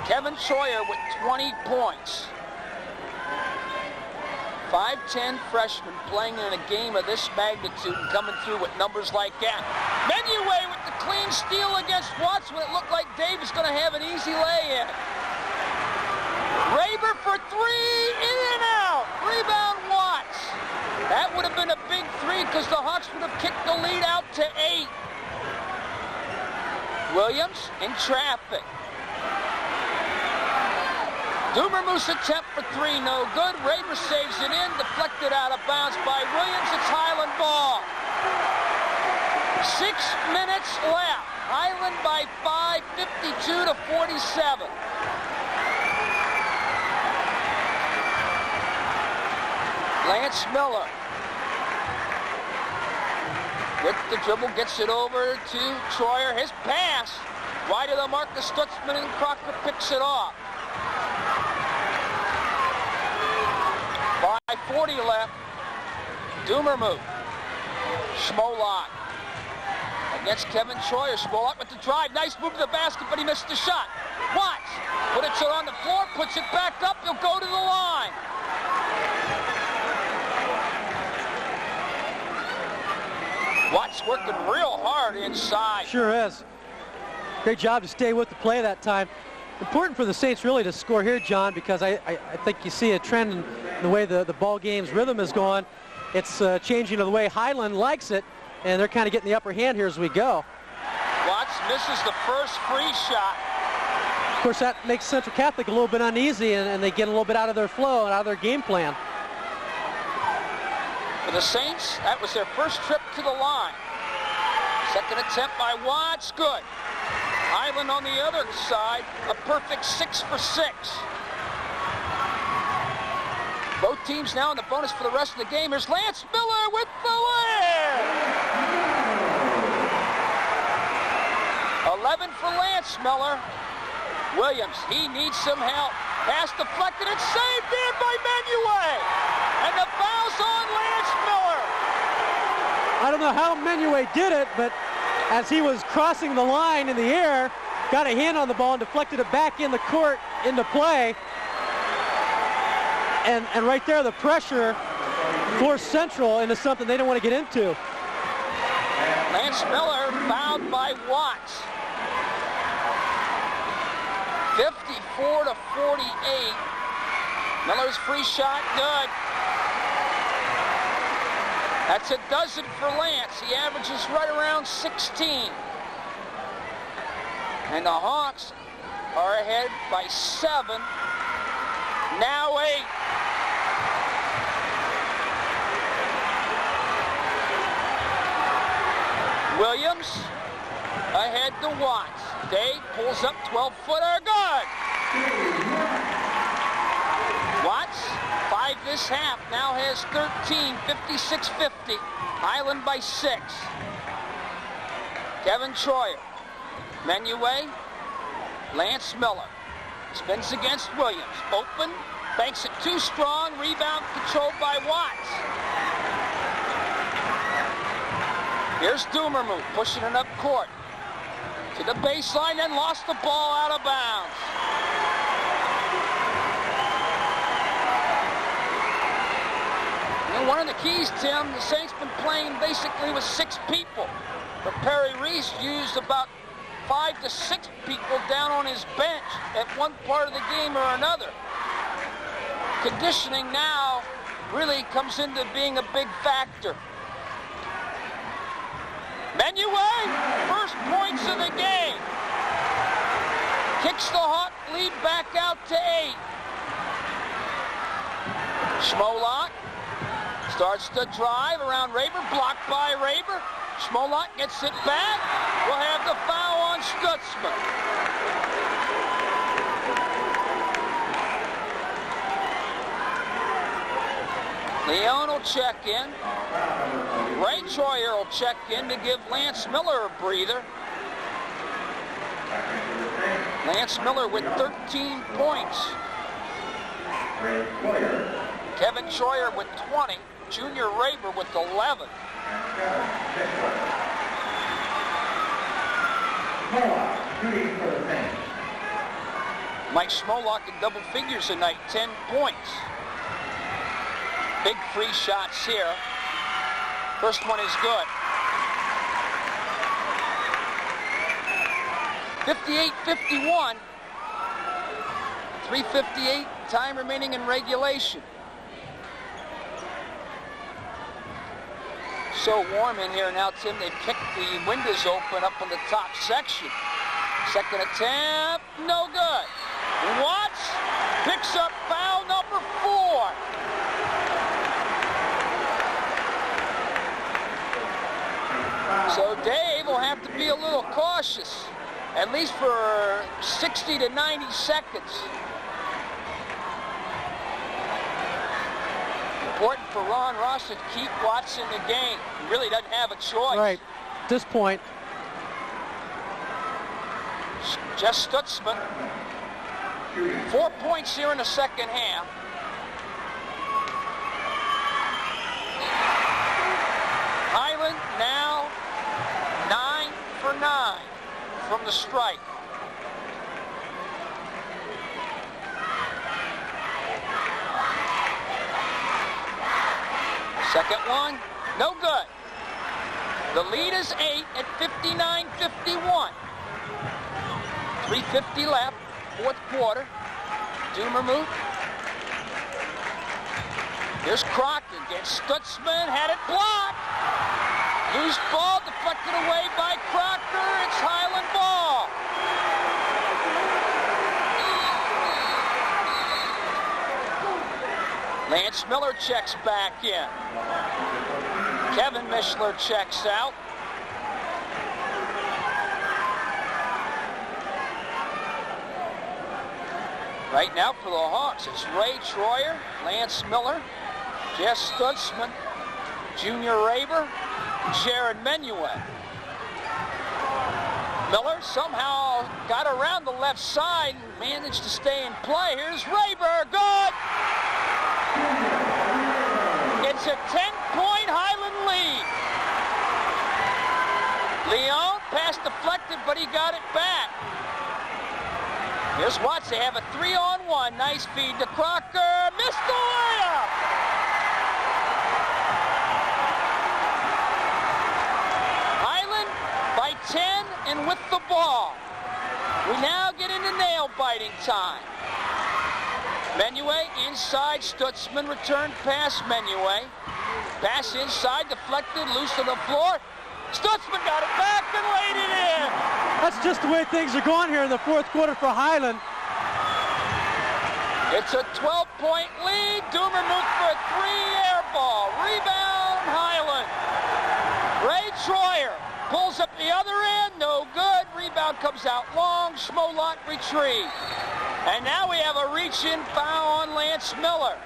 Kevin Troyer with 20 points. 5'10" freshman playing in a game of this magnitude and coming through with numbers like that. Menuet with the clean steal against Watts when it looked like Dave was going to have an easy lay-in. Raber for three, in and out. Rebound Watts. That would have been a big three because the Hawks would have kicked the lead out to 8. Williams in traffic. Dumermoose attempt for three, no good. Raber saves it in, deflected out of bounds by Williams. It's Hiland ball. 6 minutes left. Hiland by 5, 52-47. Lance Miller with the dribble, gets it over to Troyer. His pass wide of the mark to Stutzman, and Crocker picks it off. 5:40 left. Dumermoose. Schmolak against Kevin Troyer. Schmolak with the drive. Nice move to the basket, but he missed the shot. Watts puts it on the floor, puts it back up. He'll go to the line. Watts working real hard inside. Sure is. Great job to stay with the play that time. Important for the Saints really to score here, John, because I think you see a trend in the way the ball game's rhythm is going. It's changing to the way Hiland likes it, and they're kind of getting the upper hand here as we go. Watts misses the first free shot. Of course, that makes Central Catholic a little bit uneasy, and they get a little bit out of their flow and out of their game plan. For the Saints, that was their first trip to the line. Second attempt by Watts, good. Hiland on the other side, a perfect 6 for 6. Both teams now in the bonus for the rest of the game. Here's Lance Miller with the lay. 11 for Lance Miller. Williams, he needs some help. Pass deflected and saved in by Menuet. And the foul's on Lance Miller. I don't know how Menuet did it, but as he was crossing the line in the air, got a hand on the ball and deflected it back in the court into play. And right there, the pressure forced Central into something they don't want to get into. Lance Miller fouled by Watts. 54-48. Miller's free shot, good. That's a dozen for Lance. He averages right around 16. And the Hawks are ahead by 7. Now 8. Williams ahead to Watts. Day pulls up 12-footer, good. Watts, 5 this half, now has 13, 56-50. Hiland by 6. Kevin Troyer. Menuet, Lance Miller. Spins against Williams. Open, banks it too strong. Rebound controlled by Watts. Here's Dumermuth pushing it up court. To the baseline and lost the ball out of bounds. And one of the keys, Tim, the Saints been playing basically with 6 people. But Perry Reese used about 5 to 6 people down on his bench at one part of the game or another. Conditioning now really comes into being a big factor. Menuet, first points of the game. Kicks the Hawk lead back out to 8. Schmolak starts to drive around Raber, blocked by Raber. Schmolak gets it back. We'll have the foul on Stutzman. Leon will check in. Ray Troyer will check in to give Lance Miller a breather. Lance Miller with 13 points. Kevin Troyer with 20. Junior Raber with 11. Mike Schmolak in double figures tonight, 10 points. Big free shots here. First one is good. 58-51. 3:58 time remaining in regulation. So warm in here now, Tim. They've kicked the windows open up in the top section. Second attempt, no good. Watts picks up foul number 4. So Dave will have to be a little cautious, at least for 60 to 90 seconds. Important for Ron Ross to keep Watts in the game. He really doesn't have a choice. Right. At this point. Jeff Stutzman. 4 points here in the second half. Hiland now 9 for 9 from the strike. Second one, no good. The lead is 8 at 59-51. 3:50 left, fourth quarter. Dumermuth. Here's Crocker against Stutzman, had it blocked. Loose ball deflected away by Crocker. It's Hiland ball. Lance Miller checks back in. Kevin Mishler checks out. Right now for the Hawks, it's Ray Troyer, Lance Miller, Jess Stutzman, Junior Raber, Jared Menuet. Miller somehow got around the left side and managed to stay in play. Here's Raber, good! It's a 10-point Hiland lead. Leon, pass deflected, but he got it back. Here's Watts. They have a 3-on-1. Nice feed to Crocker. Missed the layup. Hiland 10 and with the ball. We now get into nail-biting time. Menuet inside, Stutzman returned pass Menuet. Pass inside, deflected, loose to the floor. Stutzman got it back and laid it in. That's just the way things are going here in the fourth quarter for Hiland. It's a 12-point lead. Dumermuth for a 3-air ball. Rebound, Hiland. Ray Troyer pulls up the other end. No good. Rebound comes out long. Schmolot retrieve. And now we have a reach-in foul on Lance Miller.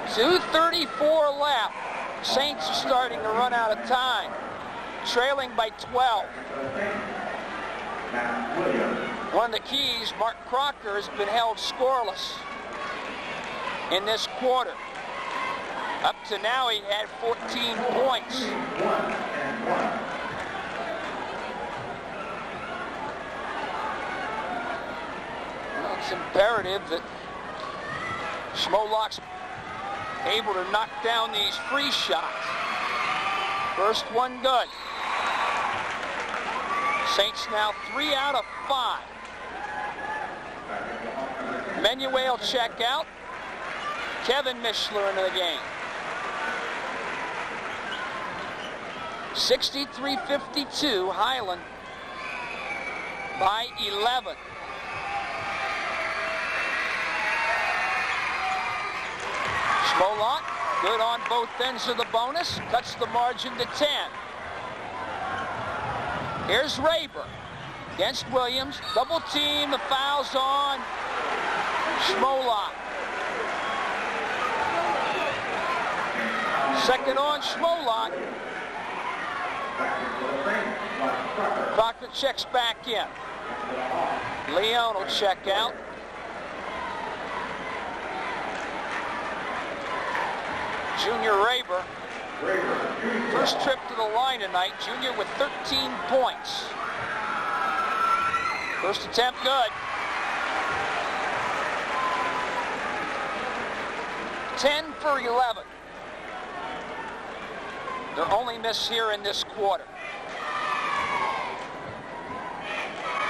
.234 left. Saints are starting to run out of time. Trailing by 12. One of the keys, Mark Crocker, has been held scoreless in this quarter. Up to now, he had 14 points. Well, it's imperative that Schmolot's able to knock down these free shots. First one good. Saints now 3 out of 5. Menuet will check out. Kevin Mishler into the game. 63-52, Hiland by 11. Schmolot, good on both ends of the bonus, cuts the margin to 10. Here's Raber against Williams, double team, the foul's on Schmolot. Second on Schmolot. Crocker checks back in. Leon will check out. Junior Raber. First trip to the line tonight. Junior with 13 points. First attempt good. 10 for 11. Their only miss here in this quarter.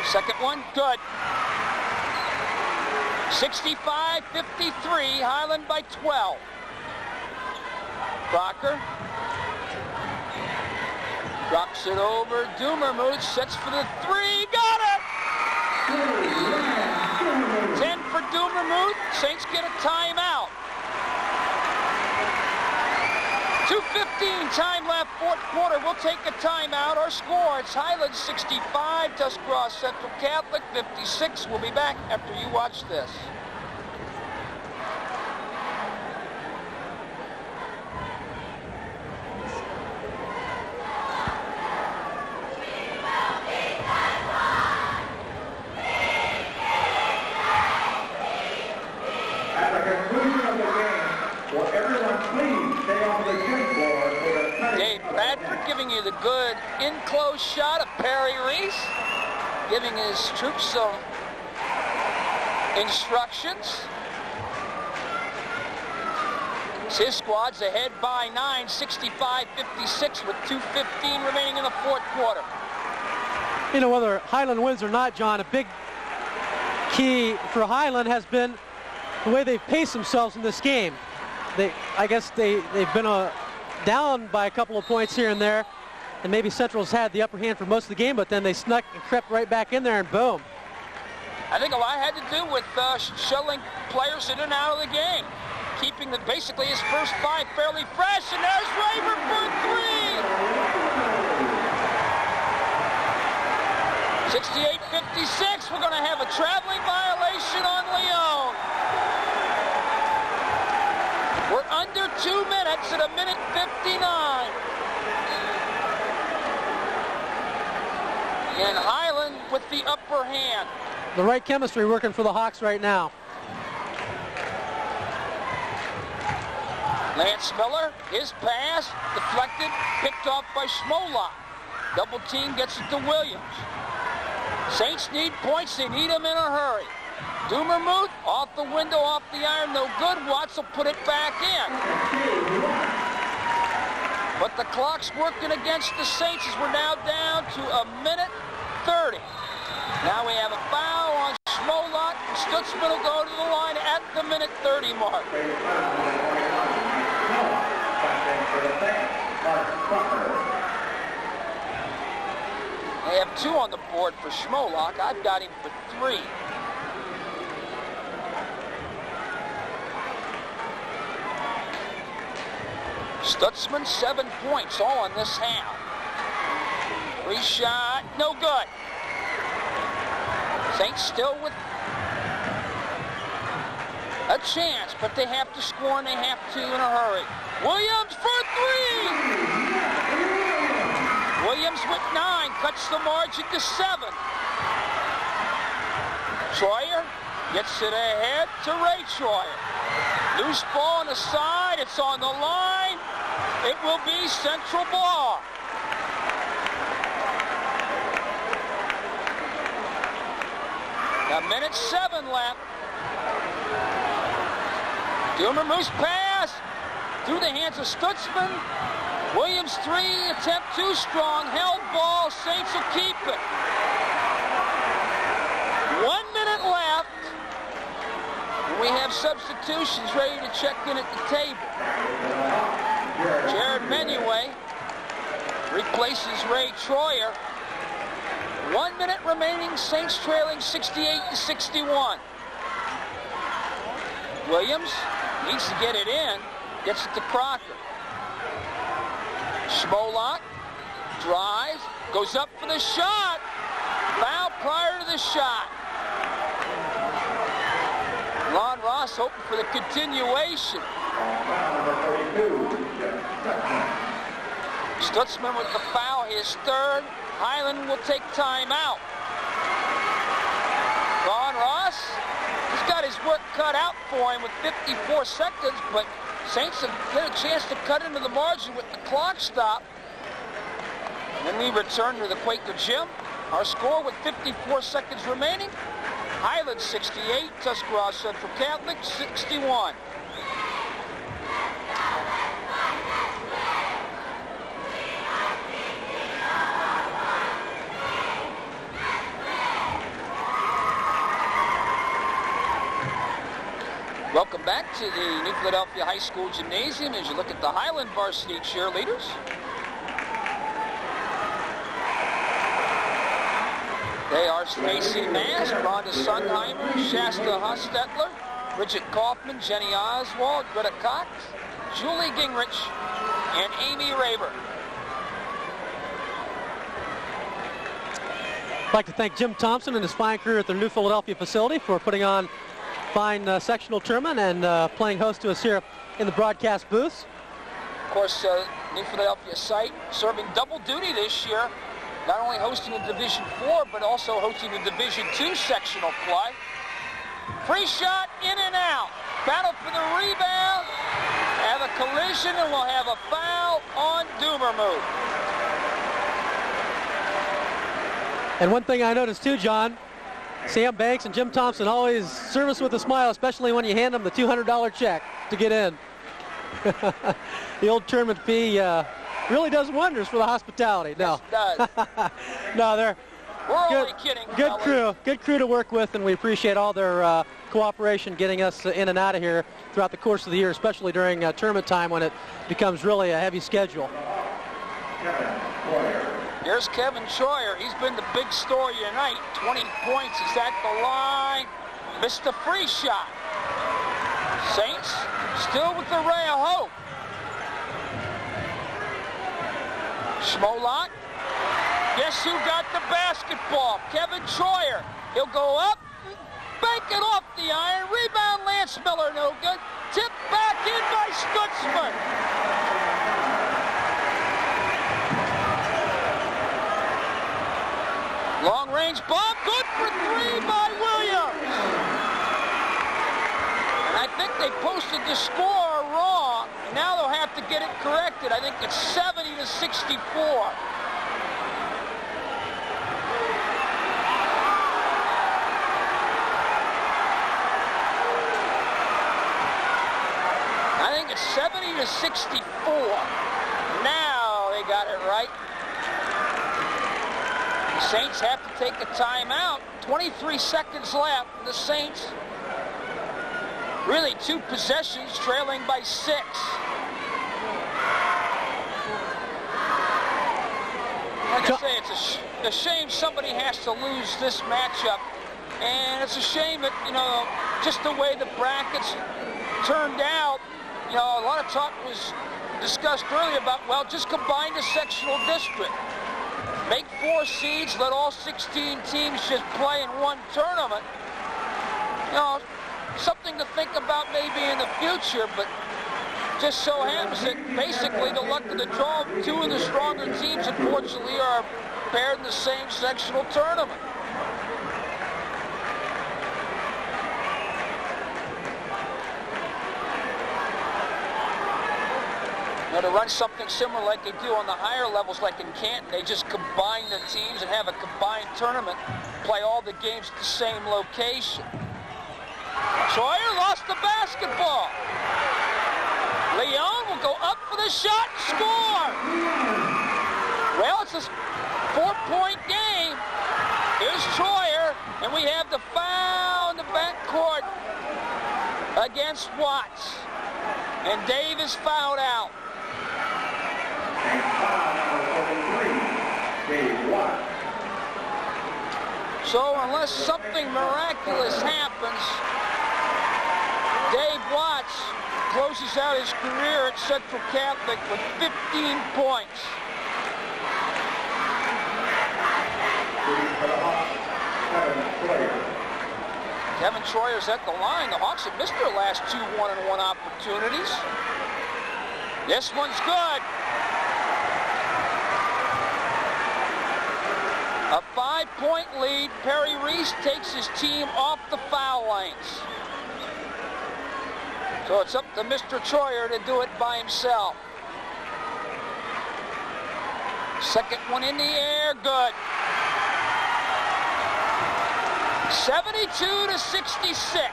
Second one, good. 65-53, Hiland by 12. Crocker drops it over. Dumermuth sets for the 3, got it! 10 for Dumermuth. Saints get a timeout. 2:15 time left, fourth quarter. We'll take a timeout. Our score, it's Hiland 65, Tuscarawas Central Catholic 56. We'll be back after you watch this. Giving you the good in-close shot of Perry Reese, giving his troops some instructions. His squad's ahead by 9, 65-56 with 2:15 remaining in the fourth quarter. You know, whether Hiland wins or not, John, a big key for Hiland has been the way they've paced themselves in this game. I guess they've been down by a couple of points here and there, and maybe Central's had the upper hand for most of the game, but then they snuck and crept right back in there, and boom. I think a lot had to do with shuttling players in and out of the game, keeping basically his first 5 fairly fresh, and there's Raber for 3! 68-56, we're going to have a traveling violation on Leon. We're under 2 minutes at 1:59. And Hiland with the upper hand. The right chemistry working for the Hawks right now. Lance Miller, his pass, deflected, picked off by Schmolot. Double team gets it to Williams. Saints need points, they need them in a hurry. Dumermuth off the window, off the iron, no good. Watts will put it back in. But the clock's working against the Saints as we're now down to 1:30. Now we have a foul on Schmolak. Stutzman will go to the line at the 1:30 mark. They have 2 on the board for Schmolak. I've got him for 3. Stutzman, 7 points, all in this half. Free shot, no good. Saints still with a chance, but they have to score and they have to in a hurry. Williams for 3! Williams with 9, cuts the margin to 7. Troyer gets it ahead to Ray Troyer. Loose ball on the side, it's on the line. It will be Central ball. A 1:07 left. Dumermuth's pass through the hands of Stutzman. Williams 3, attempt too strong, held ball, Saints will keep it. 1 minute left. We have substitutions ready to check in at the table. Jared Menuet replaces Ray Troyer. 1 minute remaining, Saints trailing 68-61. Williams needs to get it in, gets it to Crocker. Schmolak drives, goes up for the shot. Foul prior to the shot. Lon Ross hoping for the continuation. Stutzman with the foul, his 3rd. Hiland will take time out. Lon Ross, he's got his work cut out for him with 54 seconds, but Saints have got a chance to cut into the margin with the clock stop. And then we return to the Quaker Gym. Our score with 54 seconds remaining. Hiland 68, Tuscarawas Central Catholic 61. Welcome back to the New Philadelphia High School Gymnasium as you look at the Hiland varsity cheerleaders. They are Stacy Mast, Rhonda Sundheimer, Shasta Hostetler, Bridget Kaufman, Jenny Oswald, Greta Cox, Julie Gingrich, and Amy Raber. I'd like to thank Jim Thompson and his fine crew at the New Philadelphia facility for putting on fine sectional tournament and playing host to us here in the broadcast booths. Of course, New Philadelphia site serving double duty this year, not only hosting a Division IV, but also hosting a Division II sectional play. Free shot, in and out. Battle for the rebound. Have a collision, and we'll have a foul on Dumermuth. And one thing I noticed too, John, Sam Banks and Jim Thompson always serve us with a smile, especially when you hand them the $200 check to get in. The old tournament fee really does wonders for the hospitality. No, yes, it does. No, they're We're good, only kidding, good fellas. good crew to work with, and we appreciate all their cooperation getting us in and out of here throughout the course of the year, especially during tournament time when it becomes really a heavy schedule. Here's Kevin Troyer. He's been the big story tonight. 20 points. He's at the line. Missed the free shot. Saints still with the ray of hope. Schmolak. Guess who got the basketball? Kevin Troyer. He'll go up. Bank it off the iron. Rebound, Lance Miller. No good. Tip back in by Stutzman. Long-range bomb, good for 3 by Williams. And I think they posted the score wrong. And now they'll have to get it corrected. I think it's 70-64. Saints have to take a timeout. 23 seconds left. The Saints really 2 possessions, trailing by 6. Like I say, it's a shame somebody has to lose this matchup. And it's a shame that, you know, just the way the brackets turned out, you know, a lot of talk was discussed earlier about, well, just combine the sectional district. Make 4 seeds, let all 16 teams just play in one tournament. You know, something to think about maybe in the future, but just so happens that basically the luck of the draw, 2 of the stronger teams, unfortunately, are paired in the same sectional tournament. Now, to run something similar like they do on the higher levels, like in Canton, they just combine the teams and have a combined tournament, play all the games at the same location. Troyer lost the basketball. Leon will go up for the shot and score. Well, it's a 4-point game. Here's Troyer, and we have the foul in the backcourt against Watts. And Dave is fouled out. So unless something miraculous happens, Dave Watts closes out his career at Central Catholic with 15 points. Kevin Troyer's at the line. The Hawks have missed their last 2 1-on-1 opportunities. This one's good. A 5-point lead. Perry Reese takes his team off the foul lanes. So it's up to Mr. Troyer to do it by himself. Second one in the air, good. 72-66.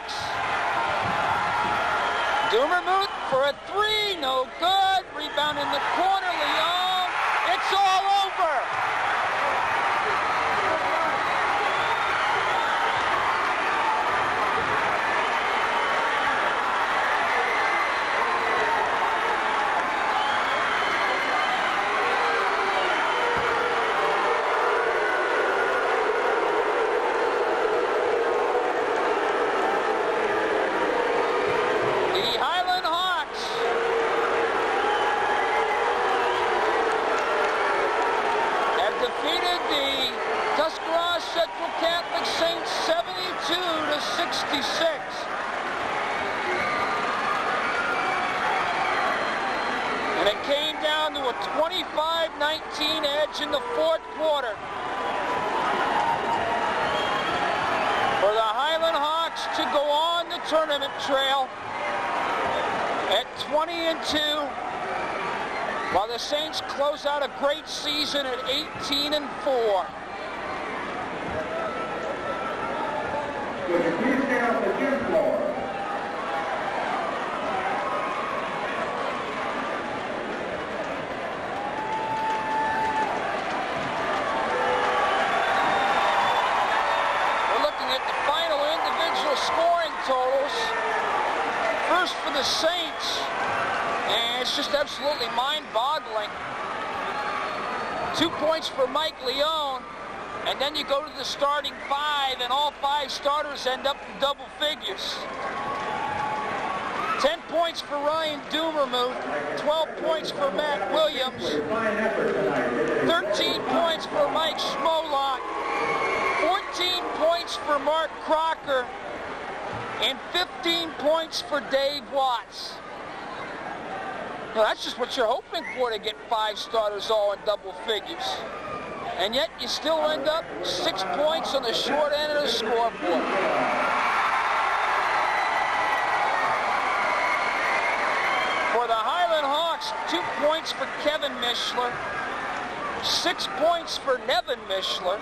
Dumermuth for a 3, no good. Rebound in the corner, Leon. It's all over. Defeated the Tuscarawas Central Catholic Saints 72-66. And it came down to a 25-19 edge in the 4th quarter. For the Hiland Hawks to go on the tournament trail at 20-2. While the Saints close out a great season at 18-4. Please stay off the gym floor. We're looking at the final individual scoring totals. First for the Saints. And it's just absolutely mind-boggling. 2 points for Mike Leone, and then you go to the starting 5, and all 5 starters end up in double figures. 10 points for Ryan Dumermuth, 12 points for Matt Williams, 13 points for Mike Schmolak, 14 points for Mark Crocker, and 15 points for Dave Watts. Well, that's just what you're hoping for, to get 5 starters all in double figures. And yet you still end up 6 points on the short end of the scoreboard. For the Hiland Hawks, 2 points for Kevin Mishler, 6 points for Nevin Mishler,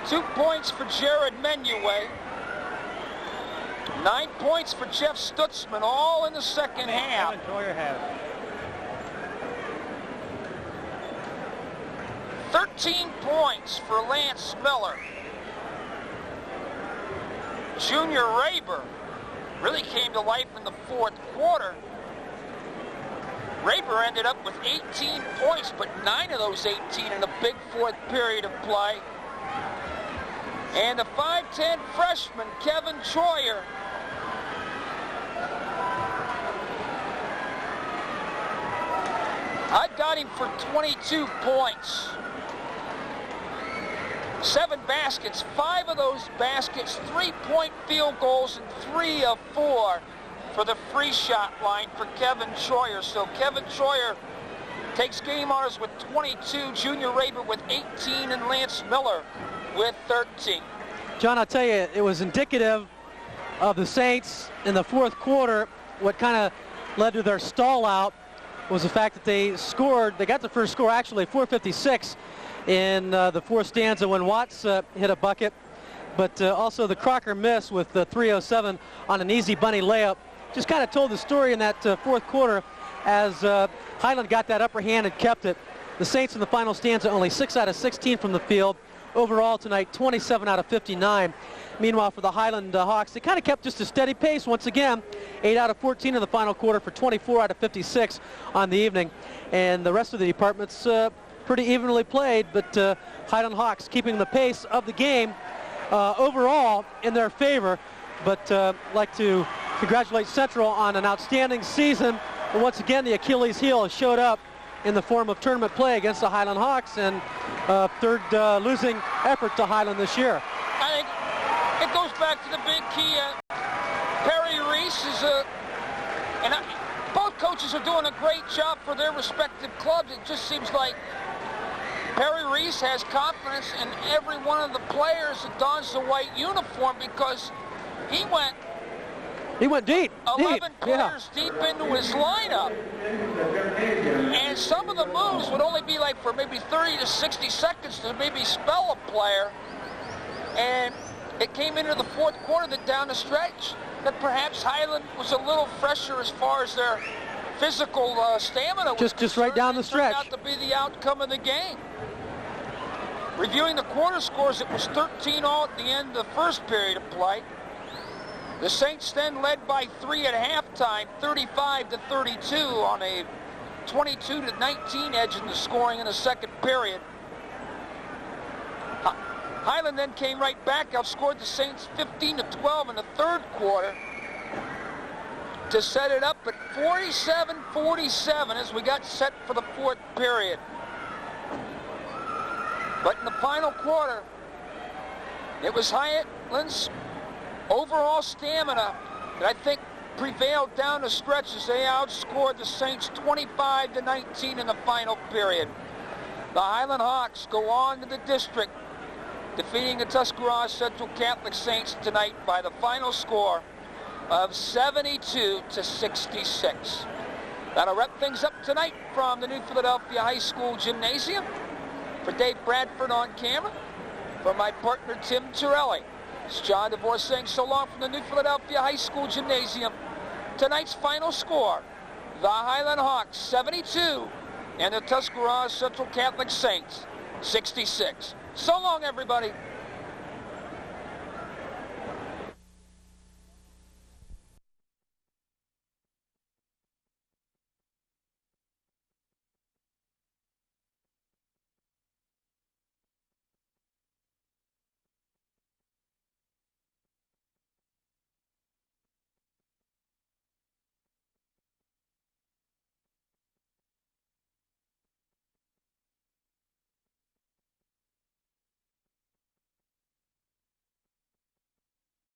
2 points for Jared Menuet, 9 points for Jeff Stutzman, all in the second half. 13 13 points for Lance Miller. Junior Raber really came to life in the fourth quarter. Raber ended up with 18 points, but 9 of those 18 in the big fourth period of play. And the 5'10 freshman, Kevin Troyer, I got him for 22 points. 7 baskets, 5 of those baskets, 3-point field goals, and 3 of 4 for the free shot line for Kevin Troyer. So Kevin Troyer takes game honors with 22, Junior Raber with 18, and Lance Miller with 13. John, I'll tell you, it was indicative of the Saints in the fourth quarter. What kind of led to their stall out was the fact that they scored. They got the first score, actually, 4:56 in the fourth stanza when Watts hit a bucket. But also the Crocker miss with 3:07 on an easy bunny layup. Just kind of told the story in that fourth quarter as Hiland got that upper hand and kept it. The Saints in the final stanza only 6 out of 16 from the field. Overall tonight, 27 out of 59. Meanwhile, for the Hiland Hawks, they kind of kept just a steady pace once again. 8 out of 14 in the final quarter for 24 out of 56 on the evening. And the rest of the departments pretty evenly played, but Hiland Hawks keeping the pace of the game overall in their favor. But like to congratulate Central on an outstanding season. But once again, the Achilles heel has showed up in the form of tournament play against the Hiland Hawks, and third losing effort to Hiland this year. I think it goes back to the big key. Perry Reese is both coaches are doing a great job for their respective clubs. It just seems like Perry Reese has confidence in every one of the players that dons the white uniform, because he went deep. 11 players deep into his lineup. And some of the moves would only be like for maybe 30 to 60 seconds to maybe spell a player. And it came into the fourth quarter that down the stretch that perhaps Hiland was a little fresher as far as their physical stamina was just right down the stretch. Turned out to be the outcome of the game. Reviewing the quarter scores, it was 13 all at the end of the first period of play. The Saints then led by 3 at halftime, 35-32 on a 22-19 edge in the scoring in the second period. Hiland then came right back, outscored the Saints 15-12 in the third quarter to set it up at 47-47 as we got set for the fourth period. But in the final quarter, it was Hiland's overall stamina that I think prevailed down the stretch as they outscored the Saints 25-19 in the final period. The Hiland Hawks go on to the district, defeating the Tuscarawas Central Catholic Saints tonight by the final score of 72-66. That'll wrap things up tonight from the New Philadelphia High School Gymnasium. For Dave Bradford on camera, for my partner Tim Torelli, it's John DeVore saying so long from the New Philadelphia High School Gymnasium. Tonight's final score, the Hiland Hawks 72 and the Tuscarawas Central Catholic Saints 66. So long, everybody.